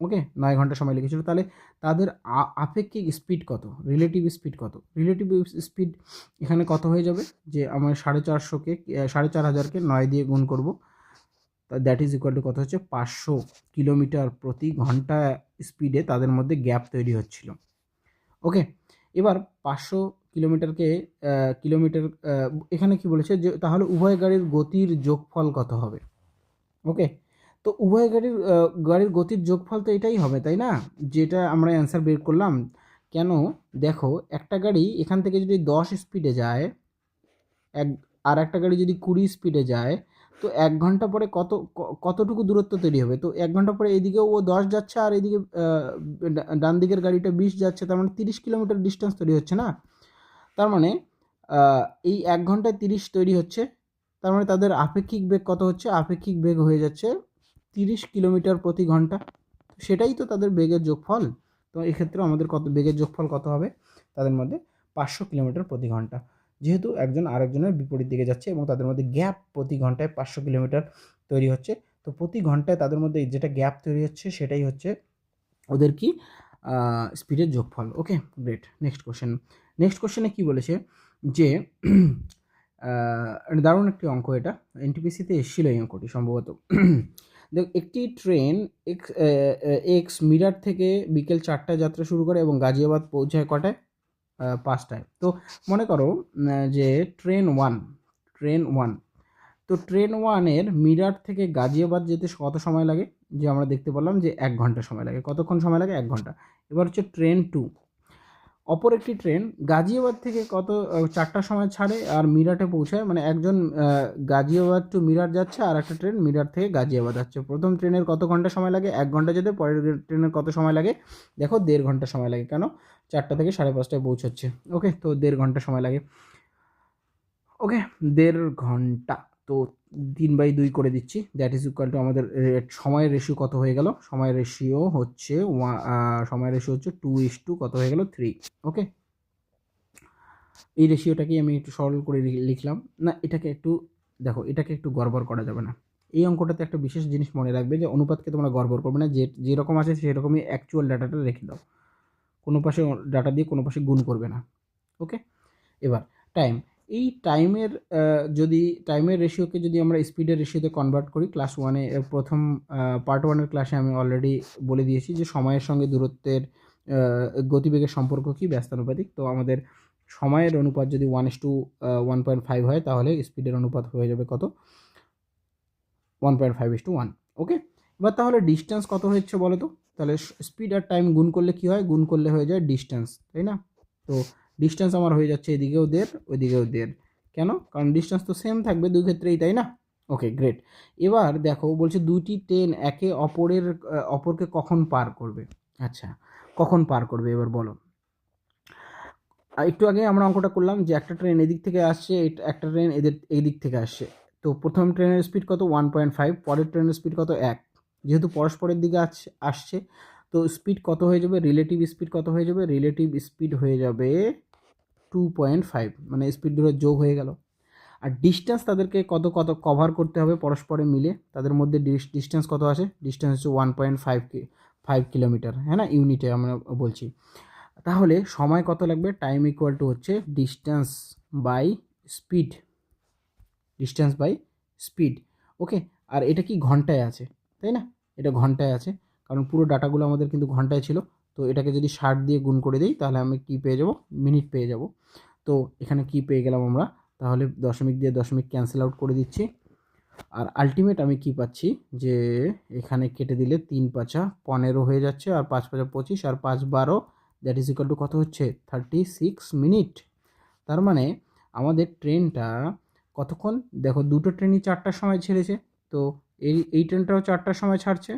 ওকে, 9 ঘন্টা সময় লেগেছিল। তাহলে তাদের আপেক্ষিক স্পিড কত? রিলেটিভ স্পিড কত? রিলেটিভ স্পিড এখানে কত হয়ে যাবে? যে আমার 450কে 4500কে 9 দিয়ে গুণ করব, দ্যাট ইজ ইকুয়াল টু কত হচ্ছে? 500 কিলোমিটার প্রতি ঘন্টা স্পিডে তাদের মধ্যে গ্যাপ তৈরি হচ্ছিল। ওকে, এবার 500 কিলোমিটার এখানে কি বলেছে যে তাহলে উভয় গাড়ির গতির যোগফল কত হবে? ওকে, তো উভয় গাড়ির গতির যোগফল তো এটাই হবে, তাই না? যেটা আমরা অ্যান্সার বের করলাম। কেন? দেখো, একটা গাড়ি এখান থেকে যদি 10 স্পিডে যায়, আর একটা গাড়ি যদি 20 স্পিডে যায়, তো 1 ঘন্টা পরে কতটুকু দূরত্ব তৈরি হবে? তো 1 ঘন্টা পরে এদিকেও ও 10 যাচ্ছে, আর এদিকে ডান দিকের গাড়িটা 20 যাচ্ছে, তার মানে 30 কিলোমিটার ডিস্টেন্স তৈরি হচ্ছে না? তার মানে এই 1 ঘন্টায় 30 তৈরি হচ্ছে, তার মানে তাদের আপেক্ষিক বেগ কত হচ্ছে? আপেক্ষিক বেগ হয়ে যাচ্ছে 30 কিলোমিটার প্রতি ঘন্টা। সেটাই তো তাদের বেগের যোগফল। তো এক্ষেত্রে আমাদের কত বেগের যোগফল কত হবে তাদের মধ্যে? 500 কিলোমিটার প্রতি ঘন্টা। যেহেতু একজন আরেকজনের বিপরীত দিকে যাচ্ছে এবং তাদের মধ্যে গ্যাপ প্রতি ঘন্টায় 500 কিলোমিটার তৈরি হচ্ছে, তো প্রতি ঘন্টায় তাদের মধ্যে যেটা গ্যাপ তৈরি হচ্ছে সেটাই হচ্ছে ওদের কি স্পিডের যোগফল। ওকে, গ্রেট। Next question. নেক্সট কোশ্চেনে কী বলেছে যে দারুণ একটি অঙ্ক, এটা এনটিপিসিতে এসেছিল এই অঙ্কটি সম্ভবত। দেখ, একটি ট্রেন এক্স মিরাট থেকে বিকেল 4টায় যাত্রা শুরু করে এবং গাজিয়াবাদ পৌঁছায় কটায়? 5টায়। তো মনে করো যে ট্রেন ওয়ান, তো ট্রেন ওয়ানের মিরাট থেকে গাজিয়াবাদ যেতে কত সময় লাগে? যে আমরা দেখতে পেলাম যে 1 ঘন্টা সময় লাগে। কতক্ষণ সময় লাগে? 1 ঘন্টা। এবার হচ্ছে ট্রেন 2, অপর একটি ট্রেন গাজিয়াবাদ থেকে 4টার সময় ছাড়ে আর মিরাটে পৌঁছায়, মানে একজন গাজিয়াবাদ টু মিরাট যাচ্ছে আর একটা ট্রেন মিরাট থেকে গাজিয়াবাদ যাচ্ছে। প্রথম ট্রেনের কত ঘন্টা সময় লাগে? 1 ঘন্টা যেতে। পরের ট্রেনের কত সময় লাগে? দেখো 1.5 ঘন্টা সময় লাগে। কেন? 4টা থেকে 5:30টায় পৌঁছচ্ছে। ওকে, তো 1.5 ঘন্টা সময় লাগে। ওকে, 1.5 ঘন্টা। তো 3/2 করে দিচ্ছি, দ্যাট ইজ ইকুয়াল টু আমাদের সময়ের রেশিও কত হয়ে গেল? সময়ের রেশিও হচ্ছে 2 কত হয়ে গেল? 3। ওকে, এই রেশিওটাকেই আমি একটু সরল করে লিখলাম। না, এটাকে একটু দেখো, এটাকে একটু গড়বড় করা যাবে না। এই অঙ্কটাতে একটা বিশেষ জিনিস মনে রাখবে যে অনুপাতকে তোমরা গড়বড় করবে না, যেরকম আছে সেরকমই অ্যাকচুয়াল ডাটাটা রেখে দাও। কোনো পাশে ডাটা দিয়ে কোনো পাশে গুণ করবে না। ওকে, এবার টাইম। এই টাইমের রেশিওকে যদি আমরা স্পিডের রেশিওতে কনভার্ট করি, ক্লাস 1-এ প্রথম পার্ট 1-এর ক্লাসে আমি অলরেডি বলে দিয়েছি যে সময়ের সঙ্গে দূরত্বের গতিবেগের সম্পর্ক কি? ব্যস্তানুপাতিক। তো আমাদের সময়ের অনুপাত যদি 1:1.5 হয় তাহলে স্পিডের অনুপাত হয়ে যাবে কত? 1.5:1। ওকে, এবার তাহলে ডিস্টেন্স কত হচ্ছে বলো তো? তাহলে স্পিড আর টাইম গুণ করলে কি হয়? গুণ করলে হয়ে যায় ডিস্টেন্স, তাই না? তো ডিস্টেন্স আমার হয়ে যাচ্ছে এদিকেও 1.5 ওইদিকেও 1.5। কেন? কারণ ডিস্টেন্স তো সেম থাকবে দুই ক্ষেত্রেই, তাই না? ওকে, গ্রেট। এবার দেখো বলছে দুইটি ট্রেন একে অপরকে কখন পার করবে? আচ্ছা, কখন পার করবে এবার বলো। একটু আগে আমরা অঙ্কটা করলাম যে একটা ট্রেন এদিক থেকে আসছে, একটা ট্রেন এই দিক থেকে আসছে। তো প্রথম ট্রেনের স্পিড কত? 1.5। পরের ট্রেনের স্পিড কত? 1। যেহেতু পরস্পরের দিকে আসছে, তো স্পিড কত হয়ে যাবে? রিলেটিভ স্পিড কত হয়ে যাবে? রিলেটিভ স্পিড হয়ে যাবে 2.5, মানে স্পিড দুটো যোগ হয়ে গেল। আর ডিস্টেন্স তাদেরকে কত কভার করতে হবে পরস্পরে মিলে? তাদের মধ্যে ডিস্টেন্স কত আছে? ডিস্টেন্স হচ্ছে 1.5 কিলোমিটার, হ্যাঁ না? ইউনিটে আমরা বলছি। তাহলে সময় কত লাগবে? টাইম ইকুয়াল টু হচ্ছে ডিস্টেন্স বাই স্পিড। ওকে, আর এটা কি ঘন্টায় আছে, তাই না? এটা ঘন্টায় আছে, কারণ পুরো ডাটাগুলো আমাদের কিন্তু ঘন্টায় ছিল। তো এটাকে যদি 60 দিয়ে গুণ করে দিই তাহলে আমি কি পেয়ে যাব? মিনিট পেয়ে যাব। তো এখানে কি পেয়ে গেলাম আমরা? তাহলে দশমিক দিয়ে দশমিক ক্যান্সেল আউট করে দিচ্ছি। আর আলটিমেট আমি কি পাচ্ছি? যে এখানে কেটে দিলে 3×5 15 হয়ে যাচ্ছে, আর 5×5 25, আর 5×12 দ্যাট ইজ ইকুয়াল টু কত হচ্ছে? 36 মিনিট। তার মানে আমাদের ট্রেনটা কতক্ষণ? দেখো, দুটো ট্রেনই 4টার সময় ছেড়েছে, তো এই ট্রেনটাও 4টার সময় ছাড়ছে,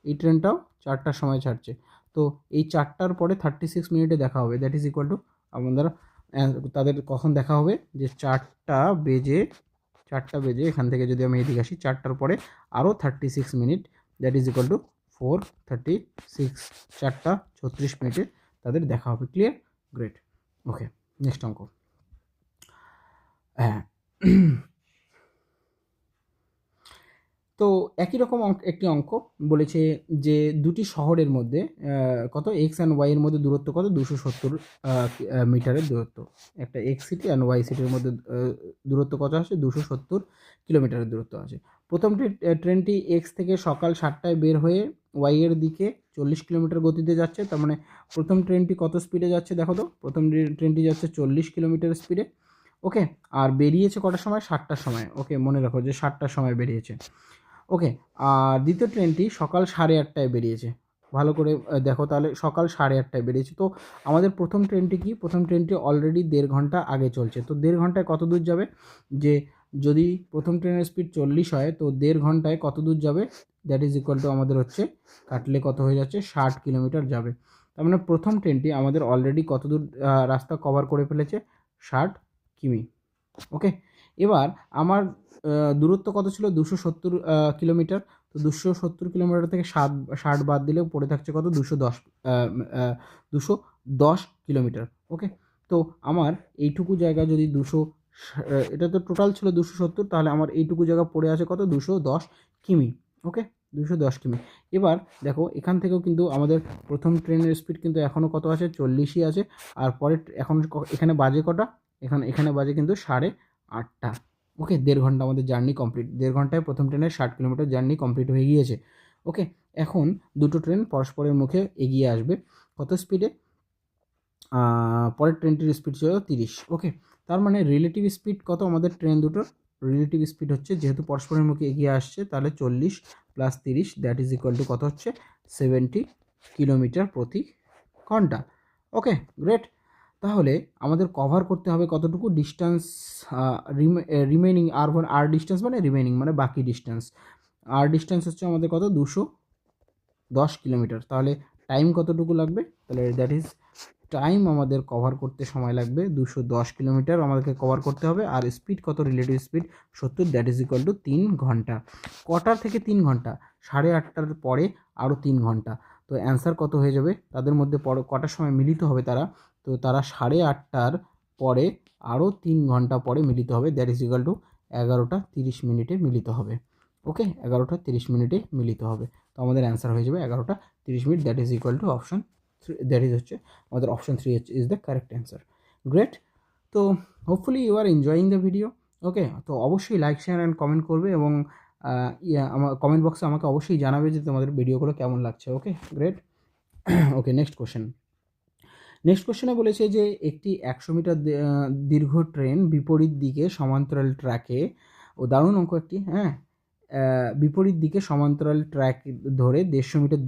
এই ট্রেনটাও 4টার সময় ছাড়ছে। তো এই 4টার পরে 36 মিনিটে দেখা হবে, দ্যাট ইজ ইকুয়াল টু আমাদের তাদের কখন দেখা হবে? যে 4টা বেজে এখান থেকে যদি আমি এদিকে আসি, 4টার পরে আরও 36 minute, that is equal two 4:36। 4:36 তাদের দেখা হবে। ক্লিয়ার? গ্রেট। ওকে, নেক্সট অঙ্ক। হ্যাঁ, তো একই রকম একটি অঙ্ক বলেছে যে দুটি শহরের মধ্যে কত এক্স অ্যান্ড ওয়াই এর মধ্যে দূরত্ব কত? 270 মিটারের দূরত্ব। একটা এক্স সিটি অ্যান্ড ওয়াই সিটির মধ্যে দূরত্ব কত আছে? 270 কিলোমিটারের দূরত্ব আছে। প্রথমটি ট্রেনটি এক্স থেকে সকাল 7টায় বের হয়ে ওয়াই এর দিকে 40 কিলোমিটার গতিতে যাচ্ছে। তার মানে প্রথম ট্রেনটি কত স্পিডে যাচ্ছে দেখো তো? প্রথম ট্রেনটি যাচ্ছে 40 কিলোমিটার স্পিডে। ওকে, আর বেরিয়েছে কটার সময়? 7টার সময়। ওকে, মনে রাখো যে 7টার সময় বেরিয়েছে। ওকে, আর দ্বিতীয় ট্রেনটি সকাল 8:30টায় বেরিয়েছে। ভালো করে দেখো, তাহলে সকাল 8:30টায় বেরিয়েছে। তো আমাদের প্রথম ট্রেনটি কি? প্রথম ট্রেনটি অলরেডি 1.5 ঘন্টা আগে চলছে। তো 1.5 ঘন্টায় কত দূর যাবে? যে যদি প্রথম ট্রেনের স্পিড 40 হয়, তো 1.5 ঘন্টায় কত দূর যাবে? দ্যাট ইজ ইকুয়াল টু আমাদের হচ্ছে কাটলে কত হয়ে যাচ্ছে? 60 কিলোমিটার যাবে। তার মানে প্রথম ট্রেনটি আমাদের অলরেডি কত দূর রাস্তা কভার করে ফেলেছে? 60 কিমি। ওকে, এবার আমার দূরত্ব কত ছিল 270 কিলোমিটার। তো 270 কিলোমিটার থেকে 60 বাদ দিলে পড়ে থাকছে কত 210 কিলোমিটার। ওকে, তো আমার এইটুকু জায়গা যদি এটা তো টোটাল ছিল 270, তাহলে আমার এইটুকু জায়গা পড়ে আছে কত 210 কিমি। ওকে, 210 কিমি। এবার দেখো এখান থেকেও কিন্তু আমাদের প্রথম ট্রেনের স্পিড কিন্তু এখনও কত আছে 40ই আছে। আর পরে এখন এখানে বাজে কটা, এখানে বাজে কিন্তু 8:30। ওকে, 1.5 ঘন্টা আমাদের জার্নি কমপ্লিট। 1.5 ঘন্টায় প্রথম ট্রেনের 60 কিলোমিটার জার্নি কমপ্লিট হয়ে গিয়েছে। ওকে, এখন দুটো ট্রেন পরস্পরের মুখে এগিয়ে আসবে কত স্পিডে, পরের ট্রেনটির স্পিড ছিল 30। ওকে, তার মানে রিলেটিভ স্পিড কত আমাদের ট্রেন দুটোর, রিলেটিভ স্পিড হচ্ছে যেহেতু পরস্পরের মুখে এগিয়ে আসছে, তাহলে 40 + 30 দ্যাট ইজ ইকুয়াল টু কত হচ্ছে 70 কিলোমিটার প্রতি ঘন্টা। ওকে, গ্রেট। তাহলে আমাদের কভার করতে হবে কতটুকু ডিস্টেন্স, রিমেনিং আর ডিস্টেন্স মানে রিমেনিং মানে বাকি ডিস্টেন্স, আর ডিস্টেন্স হচ্ছে আমাদের কত 210 কিলোমিটার। তাহলে টাইম কতটুকু লাগবে, তাহলে দ্যাট ইজ টাইম আমাদের কভার করতে সময় লাগবে 210 কিলোমিটার আমাদেরকে কভার করতে হবে। আর স্পিড কত, relative speed 70, that is equal two 3 ঘন্টা। কটার থেকে 3 ঘন্টা, 8:30টার পরে আরও 3 ঘন্টা। তো অ্যান্সার কত হয়ে যাবে, তাদের মধ্যে কটার সময় মিলিত হবে তারা, তো তারা 8:30টার পরে আরও 3 ঘন্টা পরে মিলিত হবে, দ্যাট ইজ ইকুয়াল টু 11:30 মিনিটে মিলিত হবে। ওকে, 11:30 মিনিটে মিলিত হবে। তো আমাদের অ্যান্সার হয়ে যাবে 11:30 minute, that is equal to option 3, that is হচ্ছে আমাদের option 3 is the correct answer. Great. তো hopefully you are enjoying the video. Okay, তো অবশ্যই লাইক শেয়ার অ্যান্ড কমেন্ট করবে এবং আমার কমেন্ট বক্সে আমাকে অবশ্যই জানাবে যে তোমাদের ভিডিওগুলো কেমন লাগছে। ওকে, গ্রেট। ওকে, নেক্সট কোশ্চেনে বলেছে যে একটি 100 মিটার দীর্ঘ ট্রেন বিপরীত দিকে সমান্তরাল ট্র্যাকে, ও দারুণ অঙ্ক একটি, হ্যাঁ, বিপরীত দিকে সমান্তরাল ট্র্যাক ধরে 150 মিটার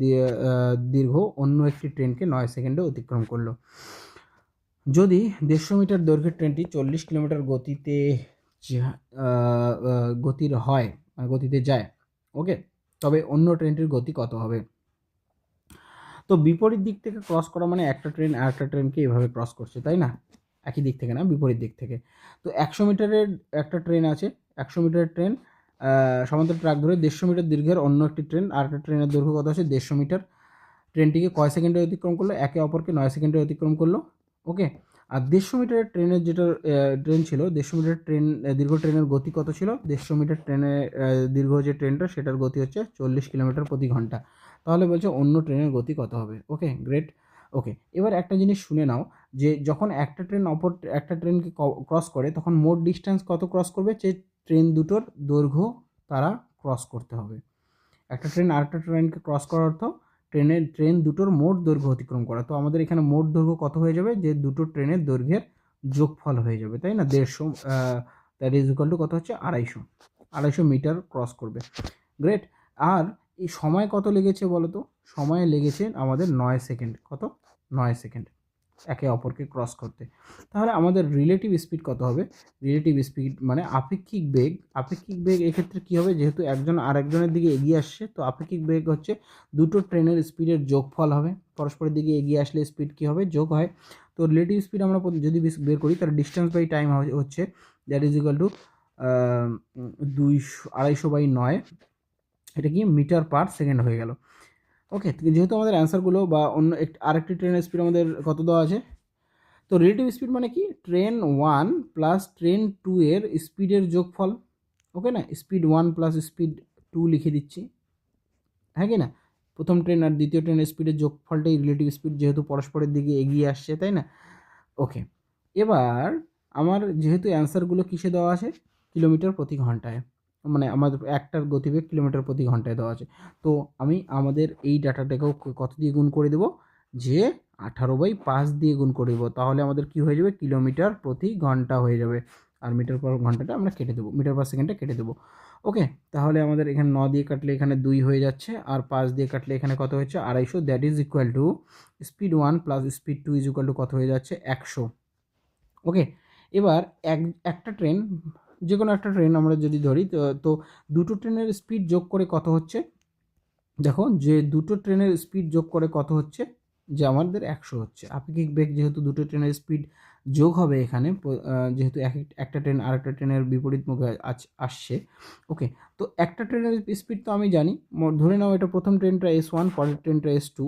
দীর্ঘ অন্য একটি ট্রেনকে 9 সেকেন্ডে অতিক্রম করলো। যদি 150 মিটার দৈর্ঘ্যের ট্রেনটি 40 কিলোমিটার গতিতে যায়, ওকে, তবে অন্য ট্রেনটির গতি কত হবে? তো বিপরীত দিক থেকে ক্রস করা মানে একটা ট্রেন আর একটা ট্রেনকে এভাবে ক্রস করছে, তাই না? একই দিক থেকে না, বিপরীত দিক থেকে। তো 100 মিটারের একটা ট্রেন আছে, 100 মিটারের ট্রেন সমান্তরাল ট্র্যাক ধরে 150 মিটার দীর্ঘের অন্য একটি ট্রেন, আর একটা ট্রেনের দৈর্ঘ্য কত আছে 150 মিটার। ট্রেনটিকে কয় সেকেন্ডে অতিক্রম করলো? একে অপরকে 9 সেকেন্ডে অতিক্রম করলো। ওকে, আর 150 মিটারের ট্রেনের যেটা ট্রেন ছিল, 150 মিটার দীর্ঘ ট্রেনের গতি কত ছিল? 150 মিটার ট্রেনের দীর্ঘ যে ট্রেনটা সেটার গতি হচ্ছে 40 কিলোমিটার প্রতি ঘন্টা। তাহলে বলছে অন্য ট্রেনের গতি কত হবে? ওকে, গ্রেট। ওকে, এবার একটা জিনিস শুনে নাও যে যখন একটা ট্রেন অপর একটা ট্রেনকে ক্রস করে তখন মোট ডিস্টেন্স কত ক্রস করবে? যে ট্রেন দুটোর দৈর্ঘ্য তারা ক্রস করতে হবে। একটা ট্রেন আরেকটা ট্রেনকে ক্রস করার অর্থ ট্রেন দুটোর মোট দৈর্ঘ্য অতিক্রম করা। তো আমাদের এখানে মোট দৈর্ঘ্য কত হয়ে যাবে? যে দুটো ট্রেনের দৈর্ঘ্যের যোগফল হয়ে যাবে, তাই না? 150, দ্যাট ইজ ইকুয়াল টু কত হচ্ছে 250 মিটার ক্রস করবে। গ্রেট। আর এই সময় কত লেগেছে বলো তো? সময় লেগেছে আমাদের 9 সেকেন্ড। কত? 9 সেকেন্ড একে অপরকে ক্রস করতে। তাহলে আমাদের রিলেটিভ স্পিড কত হবে? রিলেটিভ স্পিড মানে আপেক্ষিক বেগ। আপেক্ষিক বেগ এক্ষেত্রে কী হবে? যেহেতু একজন আরেকজনের দিকে এগিয়ে আসছে, তো আপেক্ষিক বেগ হচ্ছে দুটো ট্রেনের স্পিডের যোগফল হবে। পরস্পরের দিকে এগিয়ে আসলে স্পিড কী হবে? যোগ হয়। তো রিলেটিভ স্পিড আমরা যদি বের করি তাহলে ডিস্টেন্স বাই টাইম হচ্ছে দ্যাট ইজ ইকুয়াল টু 250/9, এটা কি মিটার পার সেকেন্ড হয়ে গেল। ওকে, যেহেতু আমাদের অ্যান্সারগুলো বা অন্য আরেকটি ট্রেনের স্পিড আমাদের কত দেওয়া আছে, তো রিলেটিভ স্পিড মানে কি? ট্রেন 1 প্লাস ট্রেন 2 এর স্পিডের যোগফল। ওকে না, স্পিড 1 প্লাস স্পিড 2 লিখে দিচ্ছি, হ্যাঁ কি না? প্রথম ট্রেন আর দ্বিতীয় ট্রেনের স্পিডের যোগফলটাই রিলেটিভ স্পিড, যেহেতু পরস্পরের দিকে এগিয়ে আসছে, তাই না? ওকে, এবার আমার যেহেতু অ্যান্সারগুলো কিসে দেওয়া আছে? কিলোমিটার প্রতি ঘন্টায়, মানে আমাদের একটার গতিবেগ কিলোমিটার প্রতি ঘন্টায় দেওয়া আছে। তো আমি আমাদের এই ডাটাটাকেও কত দিয়ে গুণ করে দেবো? যে 18/5 দিয়ে গুণ করে দেবো। তাহলে আমাদের কি হয়ে যাবে? কিলোমিটার প্রতি ঘন্টা হয়ে যাবে। আর মিটার পার ঘন্টাটা আমরা কেটে দেবো, মিটার পার সেকেন্ডটা কেটে দেবো। ওকে, তাহলে আমাদের এখানে 9 দিয়ে কাটলে এখানে 2 হয়ে যাচ্ছে, আর 5 দিয়ে কাটলে এখানে কত হচ্ছে? 250, that is equal to speed 1 plus speed 2 is equal to কত হয়ে যাচ্ছে? 100। ওকে, এবার একটা ট্রেন, যে কোনো একটা ট্রেন আমরা যদি ধরি, তো দুটো ট্রেনের স্পিড যোগ করে কত হচ্ছে? দেখো, যে দুটো ট্রেনের স্পিড যোগ করে কত হচ্ছে? যে আমাদের 100 হচ্ছে। আপেক্ষিক বেগ যেহেতু দুটো ট্রেনের স্পিড যোগ হবে এখানে যেহেতু একটা ট্রেন আরেকটা ট্রেনের বিপরীত মুখে আসছে। ওকে, তো একটা ট্রেনের স্পিড তো আমি জানি, ধরে নাও এটা প্রথম ট্রেনটা S1, পরের ট্রেনটা S2।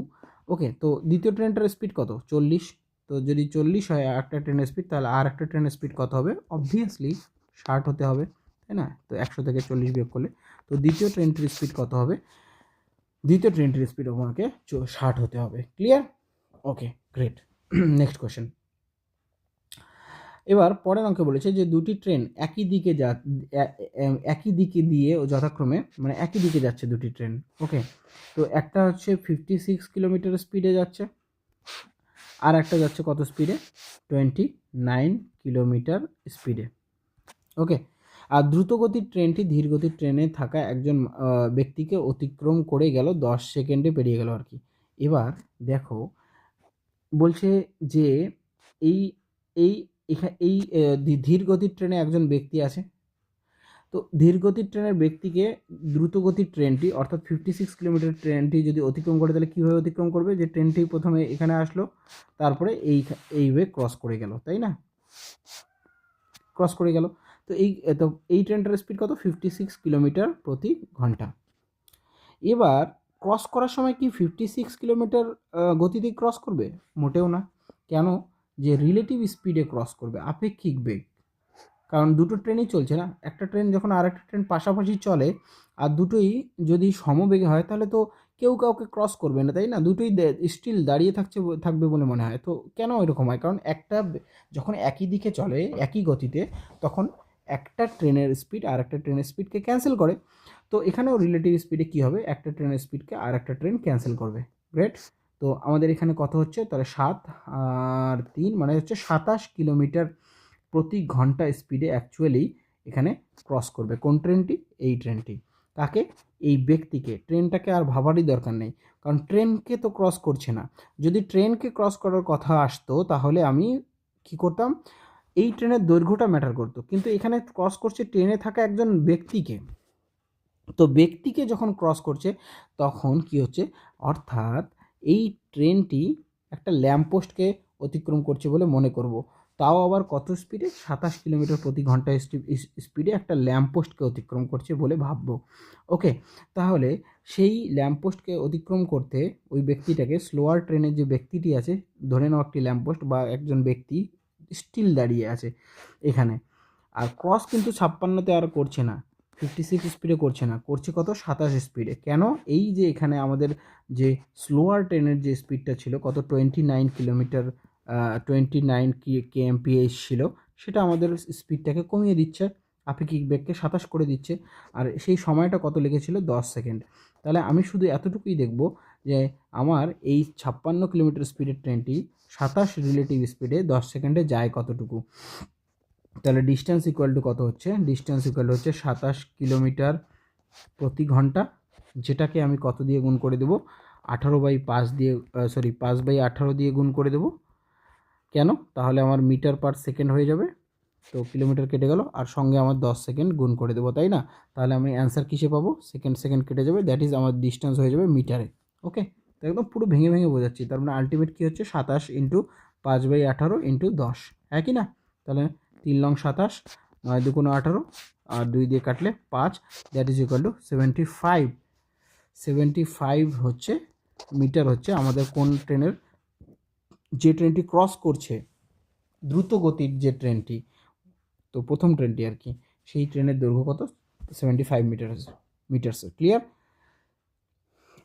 ওকে, তো দ্বিতীয় ট্রেনটার স্পিড কত? 40। তো যদি 40 হয় একটা ট্রেনের স্পিড, তাহলে আর একটা ট্রেনের স্পিড কত হবে? অবভিয়াসলি 60 হতে হবে, তাই না? তো 100 থেকে 40 বিয়োগ করলে, তো দ্বিতীয় ট্রেনটির স্পিড কত হবে? দ্বিতীয় ট্রেনটির স্পিড আমাকে 60 হতে হবে। ক্লিয়ার? ওকে, গ্রেট। Next question. এবার পরের অঙ্কে বলেছে যে দুটি ট্রেন একই দিকে দিয়ে যথাক্রমে, মানে একই দিকে যাচ্ছে দুটি ট্রেন। ওকে, তো একটা হচ্ছে 56 কিলোমিটার স্পিডে যাচ্ছে, আর একটা যাচ্ছে কত স্পিডে? 29 কিলোমিটার স্পিডে। ওকে, আর দ্রুতগতির ট্রেনটি ধীরগতির ট্রেনে থাকা একজন ব্যক্তিকে অতিক্রম করে গেল, 10 সেকেন্ডে পেরিয়ে গেল আর কি। এবার দেখো বলছে যে এই এই এই ধীর গতির ট্রেনে একজন ব্যক্তি আছে। তো ধীর গতির ট্রেনের ব্যক্তিকে দ্রুতগতির ট্রেনটি অর্থাৎ 56 কিলোমিটার ট্রেনটি যদি অতিক্রম করে, তাহলে কীভাবে অতিক্রম করবে? যে ট্রেনটি প্রথমে এখানে আসলো, তারপরে এইভাবে ক্রস করে গেল, তাই না? ক্রস করে গেল। তো এই ট্রেনটার স্পিড কত? 56 কিলোমিটার প্রতি ঘন্টা। এবার ক্রস করার সময় কি 56 কিলোমিটার গতিতে ক্রস করবে? মোটেও না। কেন? যে রিলেটিভ স্পিডে ক্রস করবে, আপেক্ষিক বেগ। কারণ দুটো ট্রেনই চলছে না, একটা ট্রেন যখন আরেকটা ট্রেন পাশাপাশি চলে আর দুটোই যদি সমবেগে হয়, তাহলে তো কেউ কাউকে ক্রস করবে না, তাই না? দুটোই স্টিল দাঁড়িয়ে থাকবে বলে মনে হয়। তো কেন এরকম হয়? কারণ যখন একই দিকে চলে একই গতিতে, তখন একটা ট্রেনের স্পিড আর একটা ট্রেনের স্পিডকে ক্যান্সেল করে। তো এখানেও রিলেটিভ স্পিডে কী হবে? একটা ট্রেনের স্পিডকে আর একটা ট্রেন ক্যান্সেল করবে। গ্রেট। তো আমাদের এখানে কত হচ্ছে? তাহলে 7 আর 3 মানে হচ্ছে 27 কিলোমিটার প্রতি ঘন্টা স্পিডে অ্যাকচুয়ালি এখানে ক্রস করবে। কোন ট্রেনটি? এই ট্রেনটি। তাকে, এই ব্যক্তিকে। ট্রেনটাকে আর ভাবারই দরকার নেই, কারণ ট্রেনকে তো ক্রস করছে না। যদি ট্রেনকে ক্রস করার কথা আসতো, তাহলে আমি কি করতাম? এই ট্রেনের দৈর্ঘ্যটা ম্যাটার করতো, কিন্তু এখানে ক্রস করছে ট্রেনে থাকা একজন ব্যক্তিকে। তো ব্যক্তিকে যখন ক্রস করছে, তখন কি হচ্ছে? অর্থাৎ এই ট্রেনটি একটা ল্যাম্পপোস্টকে অতিক্রম করছে বলে মনে করব। তাও আবার কত স্পিডে? 27 কিলোমিটার প্রতি ঘন্টা স্পিডে একটা ল্যাম্পপোস্টকে অতিক্রম করছে বলে ভাববো। ওকে, তাহলে সেই ল্যাম্পপোস্টকে অতিক্রম করতে ওই ব্যক্তিটাকে, স্লোয়ার ট্রেনের যে ব্যক্তিটি আছে, ধরে নাও একটি ল্যাম্পপোস্ট বা একজন ব্যক্তি স্টিল দাঁড়িয়ে আছে এখানে, আর ক্রস কিন্তু 56তে আর করছে না, 56 স্পিডে করছে না, করছে কত? 27 স্পিডে। কেন? এই যে এখানে আমাদের যে স্লোয়ার ট্রেনের যে স্পিডটা ছিল কত? 29 কিলোমিটার 29 kmph ছিল, সেটা আমাদের স্পিডটাকে কমিয়ে দিচ্ছে, আপেক্ষিক বেগকে 27 করে দিচ্ছে। আর সেই সময়টা কত লেগেছিল? 10 সেকেন্ড। তাহলে আমি শুধু এতটুকুই দেখব যে আমার এই 56 কিলোমিটার স্পিডের ট্রেনটি 27 রিলেটিভ স্পিডে 10 সেকেন্ডে যায় কতটুকু। তাহলে ডিস্টেন্স ইকুয়াল টু কত হচ্ছে? ডিস্টেন্স ইকুয়াল হচ্ছে 27 কিলোমিটার প্রতি ঘন্টা, যেটাকে আমি কত দিয়ে গুণ করে দেবো? 18/5 দিয়ে, 5/18 দিয়ে গুণ করে দেবো। কেন? তাহলে আমার মিটার পার সেকেন্ড হয়ে যাবে। তো কিলোমিটার কেটে গেল, আর সঙ্গে আমার 10 সেকেন্ড গুণ করে দেবো, তাই না? তাহলে আমি অ্যান্সার কিসে পাবো? সেকেন্ড কেটে যাবে, দ্যাট ইজ আমার ডিস্টেন্স হয়ে যাবে মিটারে। ওকে, তো একদম পুরো ভেঙে ভেঙে বোঝাচ্ছি। তার মানে আলটিমেট কী হচ্ছে? 27 ইন্টু 5/18 ইন্টু 10, হ্যাঁ কি না? তাহলে 3 লং 27, 9 দুগুণ 18, আর 2 দিয়ে কাটলে 5, দ্যাট ইজ ইকুয়াল টু 75। 75 হচ্ছে মিটার, হচ্ছে আমাদের কোন ট্রেনের, যে ট্রেনটি ক্রস করছে, দ্রুত গতির যে ট্রেনটি, তো প্রথম ট্রেনটি আর কি, সেই ট্রেনের দৈর্ঘ্য কত? 75 মিটার্স। ক্লিয়ার?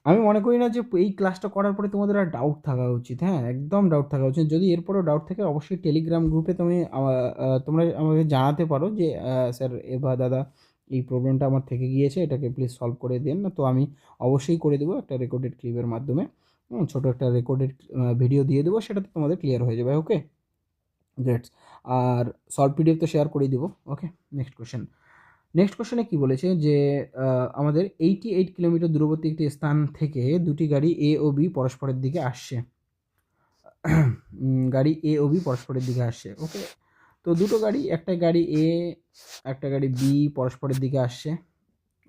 আমি মনে করি না যে এই ক্লাসটা করার পরে তোমাদের আর ডাউট থাকা উচিত। হ্যাঁ, একদম ডাউট থাকা উচিত। যদি এরপরেও ডাউট থাকে, অবশ্যই টেলিগ্রাম গ্রুপে তোমরা আমাকে জানাতে পারো যে স্যার বা দাদা, এই প্রবলেমটা আমার থেকে গিয়েছে, এটাকে প্লিজ সলভ করে দেন না। তো আমি অবশ্যই করে দেবো একটা রেকর্ডেড ক্লিপের মাধ্যমে, ছোটো একটা রেকর্ডেড ভিডিও দিয়ে দেবো, সেটাতে তোমাদের ক্লিয়ার হয়ে যাবে। ওকে, গ্রেট। আর সলভ পিডিএফ তো শেয়ার করেই দেবো। ওকে, নেক্সট কোশ্চেনে কী বলেছে যে আমাদের 88 কিলোমিটার দূরবর্তী একটি স্থান থেকে দুটি গাড়ি এ ও বি পরস্পরের দিকে আসছে। গাড়ি এ ও বি পরস্পরের দিকে আসছে। ওকে, তো দুটো গাড়ি, একটা গাড়ি এ, একটা গাড়ি বি পরস্পরের দিকে আসছে।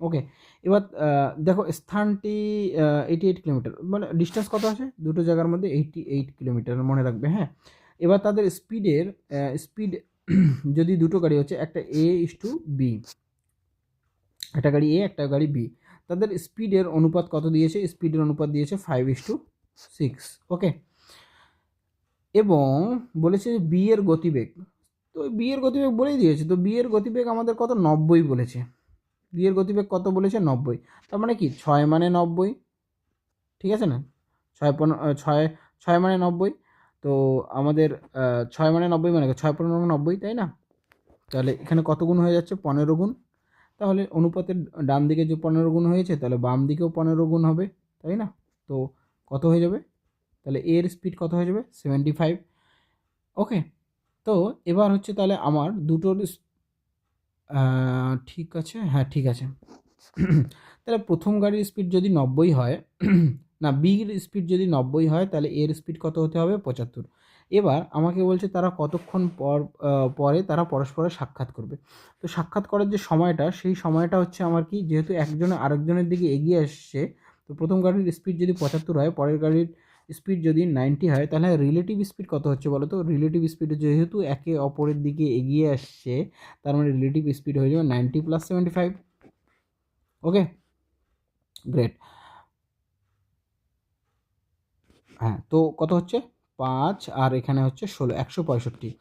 ওকে, এবার দেখো স্থানটি 88 কিলোমিটার, মানে ডিস্টেন্স কত আছে দুটো জায়গার মধ্যে? 88 কিলোমিটার, মনে রাখবে। হ্যাঁ, এবার তাদের স্পিড যদি দুটো গাড়ি হচ্ছে, একটা এ ইস টু বি, একটা গাড়ি এ একটা গাড়ি বি, তাদের স্পিডের অনুপাত কত দিয়েছে? স্পিডের অনুপাত দিয়েছে 5:6। ওকে, এবং বলেছে বি এর গতিবেগ, তো বি এর গতিবেগ বলেই দিয়েছে, তো বি এর গতিবেগ আমাদের কত? 90 বলেছে। বি এর গতিবেগ কত বলেছে? 90। তার মানে কি 6 মানে 90, ঠিক আছে না? 6 ছয় মানে 90, তো আমাদের 6 মানে 90 মানে 6×15 = 90, তাই না? তাহলে এখানে কত গুণ হয়ে যাচ্ছে? 15 গুণ। তাহলে অনুপাতের ডান দিকে যে 15 গুণ হয়েছে, তাহলে বাম দিকেও 15 গুণ হবে, তাই না? তো কত হয়ে যাবে? তাহলে এর স্পিড কত হয়ে যাবে? 75। ওকে, তো এবার হচ্ছে তাহলে আমার দুটোর ঠিক আছে, হ্যাঁ ঠিক আছে। তাহলে প্রথম গাড়ির স্পিড যদি 90 হয়, না বির স্পিড যদি 90 হয়, তাহলে এর স্পিড কত হতে হবে? 75। এবার আমাকে বলছে তারা কতক্ষণ পরে তারা পরস্পরের সাক্ষাৎ করবে। তো সাক্ষাৎ করার যে সময়টা, সেই সময়টা হচ্ছে আমার কি, যেহেতু একজনে আরেকজনের দিকে এগিয়ে আসছে, তো প্রথম গাড়ির স্পিড যদি 75 হয়, পরের গাড়ির স্পিড যদি 90 হয়, তাহলে রিলেটিভ স্পিড কত হচ্ছে বলো তো? রিলেটিভ স্পিড যেহেতু একে অপরের দিকে এগিয়ে আসছে, তার মানে রিলেটিভ স্পিড হয়ে যাবে 90 + 75। ওকে, গ্রেট। হ্যাঁ, তো কত হচ্ছে? 5 আর এখানে হচ্ছে 16, 165।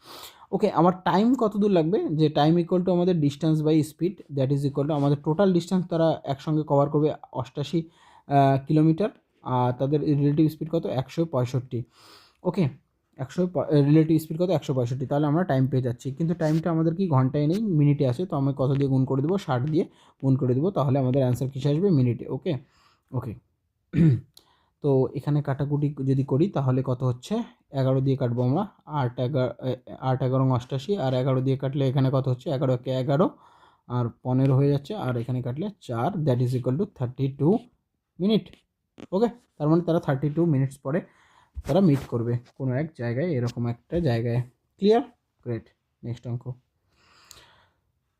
ওকে, আমার টাইম কত দূর লাগবে? যে টাইম ইকুয়াল টু আমাদের distance by speed, that is equal to আমাদের টোটাল ডিস্টেন্স তারা একসঙ্গে কভার করবে 88 কিলোমিটার, আর তাদের রিলেটিভ স্পিড কত? 165। ওকে, রিলেটিভ স্পিড কত? 165। তাহলে আমরা টাইম পেয়ে যাচ্ছি, কিন্তু টাইমটা আমাদের কি ঘন্টায় নেই, মিনিটে আছে। তো আমি কত দিয়ে গুণ করে দেবো? 60 দিয়ে গুণ করে দেবো, তাহলে আমাদের অ্যান্সার কিসে আসবে? মিনিটে। ওকে, ওকে। তো এখানে কাটাকুটি যদি করি, তাহলে কত হচ্ছে? 11 দিয়ে কাটবো আমরা, 8 11 88, আর 11 দিয়ে কাটলে এখানে কত হচ্ছে? 11 কে 11 আর 15 হয়ে যাচ্ছে, আর এখানে কাটলে 4, that is equal to 32 minute. Okay, তার মানে তারা 32 মিনিটস পরে তারা মিট করবে কোনো এক জায়গায়, এরকম একটা জায়গায়। ক্লিয়ার? গ্রেট। নেক্সট অঙ্ক।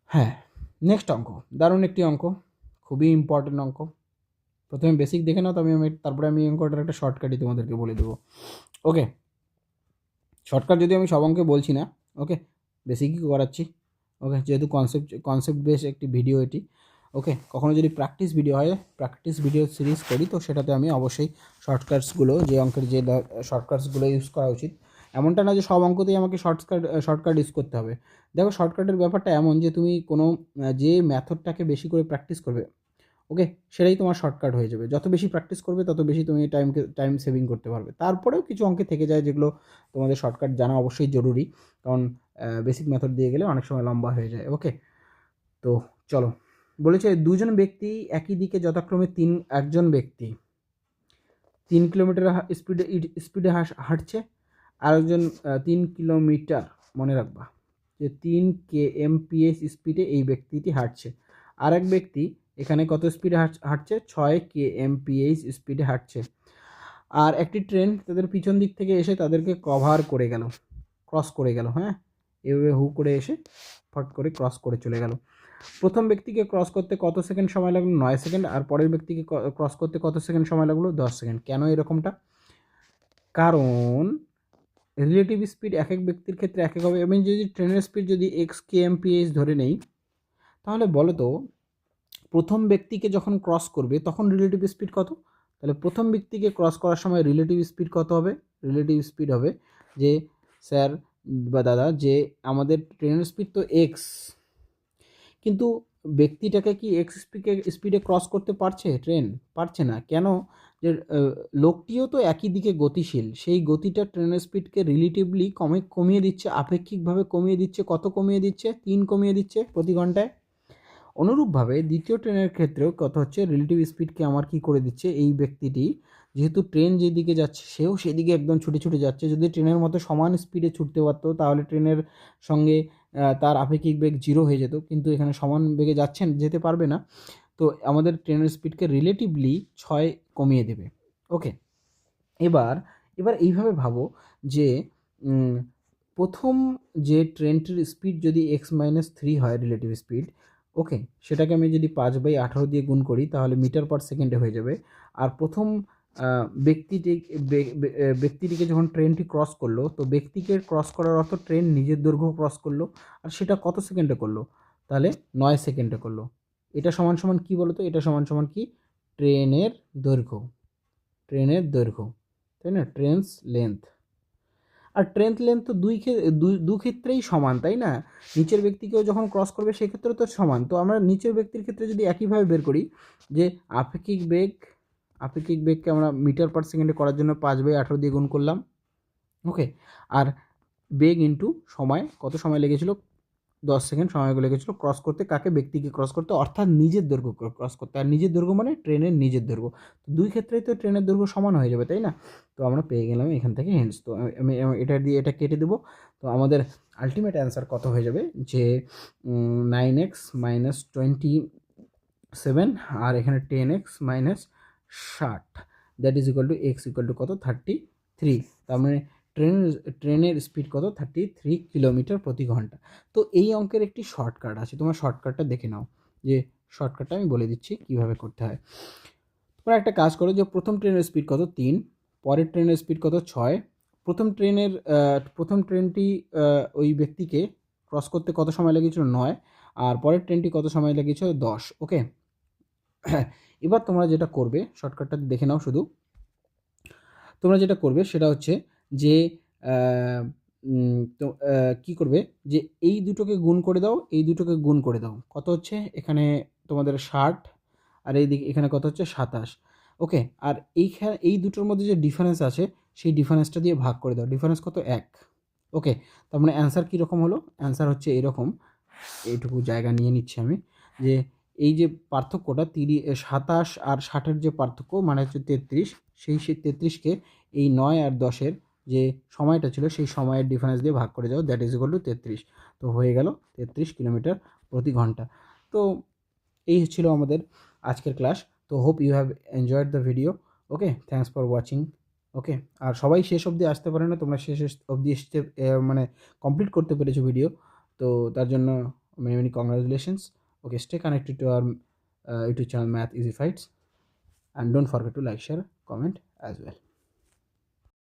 হ্যাঁ, নেক্সট অঙ্ক দারুণ একটি অঙ্ক, খুবই ইম্পর্টেন্ট অঙ্ক। প্রথমে বেসিক দেখে নাও, তো তারপরে আমি অঙ্কটার একটা শর্টকাটই তোমাদেরকে বলে দেবো। ওকে, শর্টকাট যদি আমি সব অঙ্কে বলছি না, ওকে, বেসিকই করাচ্ছি। ওকে, যেহেতু কনসেপ্ট বেস একটি ভিডিও এটি। ওকে, কখনো যদি প্র্যাকটিস ভিডিও হয়, প্র্যাকটিস ভিডিও সিরিজ করি, তো সেটাতে আমি অবশ্যই শর্টকাটসগুলো, যে অঙ্কের যে শর্টকাটসগুলো ইউজ করা উচিত, এমনটা না যে সব অঙ্কতেই আমাকে শর্টকাট ইউজ করতে হবে। দেখো, শর্টকাটের ব্যাপারটা এমন যে তুমি কোনো যে মেথডটাকে বেশি করে প্র্যাকটিস করবে, ওকে, সেটাই তোমার শর্টকাট হয়ে যাবে। যত বেশি প্র্যাকটিস করবে, তত বেশি তুমি টাইম সেভিং করতে পারবে। তারপরেও কিছু অঙ্কে থেকে যায় যেগুলো তোমাদের শর্টকাট জানা অবশ্যই জরুরি, কারণ বেসিক মেথড দিয়ে গেলে অনেক সময় লম্বা হয়ে যায়। ওকে, তো চলো, বলেছে দুজন ব্যক্তি একই দিকে যথাক্রমে একজন ব্যক্তি 3 কিলোমিটার স্পিডে হাঁটছে, আরেকজন 3 কিলোমিটার, মনে রাখবা যে 3 kmph স্পিডে এই ব্যক্তিটি হাঁটছে। আরেক ব্যক্তি এখানে কত স্পিডে হাঁটছে? 6 kmph স্পিডে হাঁটছে। আর একটি ট্রেন তাদের পিছন দিক থেকে এসে তাদেরকে কভার করে গেল, ক্রস করে গেল। হ্যাঁ, এভাবে হু করে এসে ফট করে ক্রস করে চলে গেল। প্রথম ব্যক্তিকে ক্রস করতে কত সেকেন্ড সময় লাগলো? 9 সেকেন্ড। আর পরের ব্যক্তিকে ক্রস করতে কত সেকেন্ড সময় লাগলো? 10 সেকেন্ড। কেন এরকমটা? কারণ রিলেটিভ স্পিড এক এক ব্যক্তির ক্ষেত্রে এক এক হবে। আমি যদি ট্রেনের স্পিড যদি kmph ধরে নেই, তাহলে বলো তো প্রথম ব্যক্তিকে যখন ক্রস করবে তখন রিলেটিভ স্পিড কত? তাহলে প্রথম ব্যক্তিকে ক্রস করার সময় রিলেটিভ স্পিড কত হবে? রিলেটিভ স্পিড হবে যে, স্যার বা দাদা, যে আমাদের ট্রেনের স্পিড তো এক্স, কিন্তু ব্যক্তিটাকে কি এক্স স্পিডে ক্রস করতে পারছে ট্রেন? পারছে না। কেন? যে লোকটিও তো একই দিকে গতিশীল, সেই গতিটা ট্রেনের স্পিডকে রিলেটিভলি কমিয়ে দিচ্ছে, আপেক্ষিকভাবে কমিয়ে দিচ্ছে। কত কমিয়ে দিচ্ছে? 3 কমিয়ে দিচ্ছে প্রতি ঘন্টায়। অনুরূপভাবে দ্বিতীয় ট্রেনের ক্ষেত্রেও কত হচ্ছে? রিলেটিভ স্পিডকে আমার কি করে দিচ্ছে? এই ব্যক্তিটি, যেহেতু ট্রেন যেদিকে যাচ্ছে সেও সেদিকে একদম ছুটে ছুটে যাচ্ছে। যদি ট্রেনের মতো সমান স্পিডে ছুটতে পারতো, তাহলে ট্রেনের সঙ্গে তার আপেক্ষিক বেগ 0 হয়ে যেত, কিন্তু এখানে সমান বেগে যেতে পারবে না। তো আমাদের ট্রেনের স্পিডকে রিলেটিভলি 6 কমিয়ে দেবে। ওকে, এবার এইভাবে ভাবো যে প্রথম যে ট্রেনটির স্পিড যদি x-3 হয় রিলেটিভ স্পিড, ওকে, সেটাকে আমি যদি 5/18 দিয়ে গুণ করি, তাহলে মিটার পার সেকেন্ডে হয়ে যাবে। আর প্রথম ব্যক্তিটিকে যখন ট্রেনটি ক্রস করলো, তো ব্যক্তিকে ক্রস করার অর্থ ট্রেন নিজের দৈর্ঘ্য ক্রস করলো, আর সেটা কত সেকেন্ডে করলো? তাহলে 9 সেকেন্ডে করলো। এটা সমান সমান কী বলো তো? এটা সমান সমান কি? ট্রেনের দৈর্ঘ্য, ট্রেনের দৈর্ঘ্য, তাই না? Train's length. আর ট্রেন লেন্থ তো দু ক্ষেত্রেই সমান, তাই না? নিচের ব্যক্তিকেও যখন ক্রস করবে সেক্ষেত্রেও তো সমান। তো আমরা নিচের ব্যক্তির ক্ষেত্রে যদি একইভাবে বের করি যে আপেক্ষিক বেগকে আমরা মিটার পার সেকেন্ডে করার জন্য 5/18 দিয়ে গুণ করলাম, ওকে। আর বেগ ইন্টু সময়, কত সময় লেগেছিল? 10 সেকেন্ড সময় লেগেছিল ক্রস করতে। কাকে? ব্যক্তিকে ক্রস করতে, অর্থাৎ নিজের দৈর্ঘ্য ক্রস করতে। আর নিজের দৈর্ঘ্য মানে ট্রেনের নিজের দৈর্ঘ্য। তো দুই ক্ষেত্রেই তো ট্রেনের দৈর্ঘ্য সমান হয়ে যাবে, তাই না? তো আমরা পেয়ে গেলাম এখান থেকে হেন্স। তো আমি এটা দিয়ে এটা কেটে দেবো। তো আমাদের আলটিমেট অ্যান্সার কত হয়ে যাবে? যে 9x মাইনাস 27, আর এখানে 10x minus 60, that is equal two x equal to কত? 33। তার মানে ট্রেনের স্পিড কত? 33 কিলোমিটার প্রতি ঘন্টা। তো এই অঙ্কের একটি শর্টকাট আছে, তোমার শর্টকাটটা দেখে নাও। যে শর্টকাটটা আমি বলে দিচ্ছি কীভাবে করতে হয়। তোমরা একটা কাজ করো, যে প্রথম ট্রেনের স্পিড কত? 3, পরের ট্রেনের স্পিড কত? 6। প্রথম ট্রেনটি ওই ব্যক্তিকে ক্রস করতে কত সময় লেগেছিল? 9। আর পরের ট্রেনটি কত সময় লেগেছিল? 10, ওকে। এবার তোমরা যেটা করবে, শর্টকাটটা দেখে নাও শুধু। তোমরা যেটা করবে সেটা হচ্ছে যে তো কী করবে, যে এই দুটোকে গুণ করে দাও, এই দুটোকে গুণ করে দাও। কত হচ্ছে এখানে তোমাদের? 60, আর এইদিকে এখানে কত হচ্ছে? 27, ওকে। আর এই দুটোর মধ্যে যে ডিফারেন্স আছে সেই ডিফারেন্সটা দিয়ে ভাগ করে দাও। ডিফারেন্স কত? 1, ওকে। তার মানে অ্যান্সার কীরকম হলো? অ্যান্সার হচ্ছে এরকম, এইটুকু জায়গা নিয়ে নিচ্ছি আমি, যে এই যে পার্থক্যটা 27 আর 60-এর যে পার্থক্য মানে হচ্ছে 33, সেই 33কে এই 9 আর 10-এর যে সময়টা ছিল সেই সময়ের ডিফারেন্স দিয়ে ভাগ করে যাও, দ্যাট ইজ ইকুয়াল টু 33। তো হয়ে গেল 33 কিলোমিটার প্রতি ঘন্টা। তো এই ছিল আমাদের আজকের ক্লাস। তো hope you have enjoyed the video, okay. Thanks for watching, okay. আর সবাই শেষ অবধি আসতে পারে না, তোমরা শেষ অবধি মানে কমপ্লিট করতে পেরেছো ভিডিও, তো তার জন্য many many congratulations. Okay, stay connected to our YouTube channel Math Easy Fights, and don't forget to like, share, comment as well.